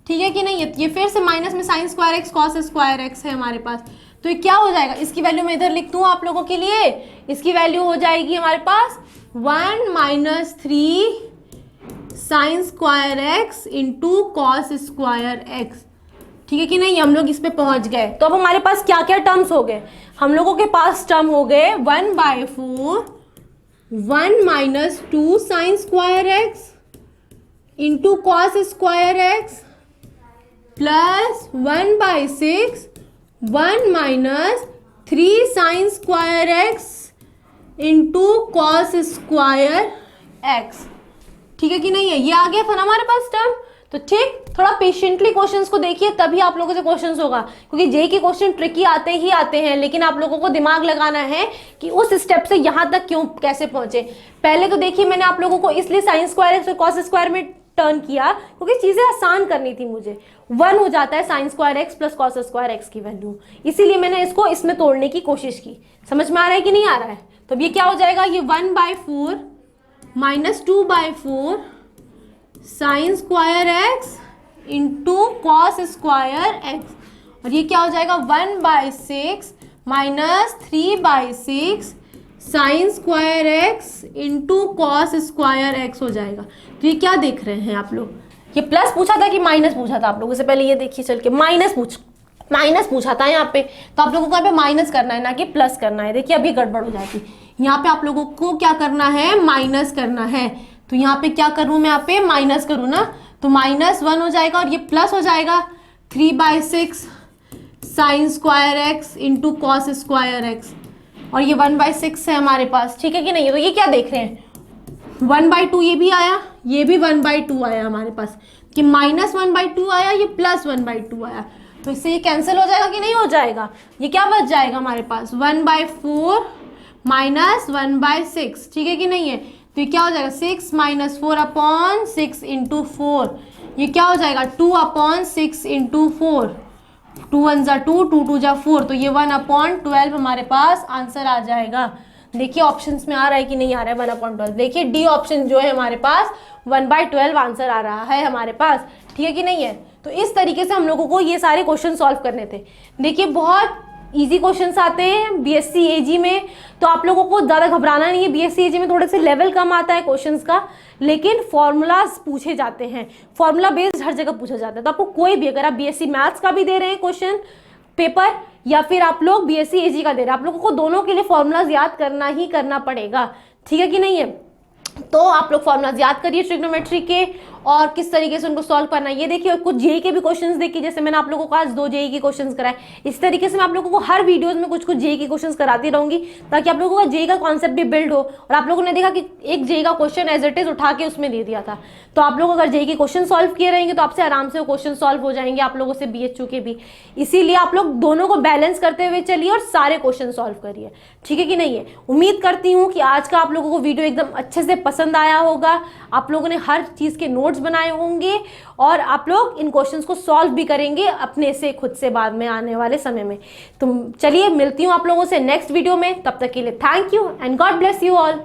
ठीक है कि नहीं है। ये फिर से माइनस में sign square X cos square x है हमारे पास, तो ये क्या हो जाएगा, इसकी वैल्यू मैं इधर लिख दूं आप लोगों के लिए, इसकी वैल्यू हो जाएगी हमारे पास 1 minus 3 sign square x into cos square x, ठीक है कि नहीं, हम लोग इस पे पहुंच गए। तो अब हमारे पास क्या क्या टर्म्स हो गए, हम लोगों के पास टर्म हो गए 1/4 1 minus 2 sine square x into cos square x plus 1/6 1 minus 3 sign square x into cos square x, ठीक है कि नहीं है। ये आ गया था ना हमारे पास टर्म। तो ठीक, थोड़ा पेशेंटली क्वेश्चंस को देखिए, तभी आप लोगों से क्वेश्चंस होगा, क्योंकि जेईई के क्वेश्चन ट्रिकी आते ही आते हैं, लेकिन आप लोगों को दिमाग लगाना है कि उस स्टेप से यहां तक क्यों कैसे पहुंचे। पहले तो देखिए मैंने आप लोगों को इसलिए साइन स्क्वायर एक्स और कॉस स्क्वायर में टर्न किया क्योंकि चीजें आसान करनी थी मुझे। 1 हो जाता है sign square x plus cos square X की वैल्यू, इसीलिए मैंने इसको इसमें तोड़ने की कोशिश की। समझ में आ रहा है कि नहीं आ रहा है? तो ये क्या हो जाएगा, ये 1/4 minus 2/4 sign square x into cos square X, और ये क्या हो जाएगा 1/6 minus 3/6 sign square x into cos square X हो जाएगा। तो ये क्या देख रहे हैं आप लोग, ये प्लस पूछा था कि माइनस पूछा था आप लोगों से? पहले ये देखिए चल के, माइनस पूछा था यहाँ पे, तो आप लोगों को यहाँ पे माइनस करना है ना कि प्लस करना है। देखिए अभी गड़बड़ हो जाती, यहाँ पे आप लोगों को क्या करना है, माइनस करना है। तो यहाँ पे क्या करूँ मैं, यहाँ पे माइनस करूँ ना, तो -1 हो जाएगा और ये प्लस हो जाएगा 3/6 sign square x into cos square X, और ये 1/6 है हमारे पास, ठीक है कि नहीं है? तो ये क्या देख रहे हैं, 1/2 ये भी आया, ये भी 1/2 आया हमारे पास, कि -1/2 आया, ये +1/2 आया, तो इससे ये कैंसिल हो जाएगा कि नहीं हो जाएगा? ये क्या बच जाएगा हमारे पास, 1/4 माइनस 1/6, ठीक है कि नहीं है? तो ये क्या हो जाएगा 6 - 4/6 इंटू 4, ये क्या हो जाएगा 2/6 इंटू 4, 2 1 जा 2, 2 2 जा 4, तो ये 1/12 हमारे पास आंसर आ जाएगा। देखिए ऑप्शंस में आ रहा है कि नहीं आ रहा है 1/12? देखिए डी ऑप्शन जो है हमारे पास 1/12 आंसर आ रहा है हमारे पास, ठीक है कि नहीं है? तो इस तरीके से हम लोगों को ये सारे क्वेश्चन सॉल्व करने थे। देखिए बहुत इजी क्वेश्चंस आते हैं बीएससी एजी में, तो आप लोगों को ज़्यादा घबराना नहीं है। बीएससी एजी में थोड़े से लेवल कम आता है क्वेश्चंस का, लेकिन फॉर्मूलाज पूछे जाते हैं, फॉर्मूला बेस्ड हर जगह पूछा जाता है। तो आपको कोई भी, अगर आप बीएससी मैथ्स का भी दे रहे हैं क्वेश्चन पेपर, या फिर आप लोग बीएससी एजी का दे रहे हैं, आप लोगों को दोनों के लिए फॉर्मूलाज याद करना ही करना पड़ेगा, ठीक है कि नहीं है? तो आप लोग फॉर्मूलाज याद करिए ट्रिग्नोमेट्री के, और किस तरीके से उनको सॉल्व करना है ये देखिए। और कुछ जेईई के भी क्वेश्चंस देखिए, जैसे मैंने आप लोगों को आज 2 जेईई के क्वेश्चंस कराए, इस तरीके से मैं आप लोगों को हर वीडियोस में कुछ जेईई के क्वेश्चंस कराती रहूंगी, ताकि आप लोगों का जेईई का कॉन्सेप्ट भी बिल्ड हो। और आप लोगों ने देखा कि एक जेईई का क्वेश्चन एज इट इज उठा के उसमें दे दिया था, तो आप लोग अगर जेईई के क्वेश्चन सॉल्व किए रहेंगे तो आपसे आराम से वो क्वेश्चन सॉल्व हो जाएंगे, आप लोगों से बीएचयू के भी। इसीलिए आप लोग दोनों को बैलेंस करते हुए चलिए और सारे क्वेश्चन सॉल्व करिए, ठीक है कि नहीं है? उम्मीद करती हूँ कि आज का आप लोगों को वीडियो एकदम अच्छे से पसंद आया होगा, आप लोगों ने हर चीज के नोट्स बनाए होंगे, और आप लोग इन क्वेश्चंस को सॉल्व भी करेंगे अपने से खुद से बाद में आने वाले समय में। तो चलिए मिलती हूँ आप लोगों से नेक्स्ट वीडियो में, तब तक के लिए thank you and God bless you all.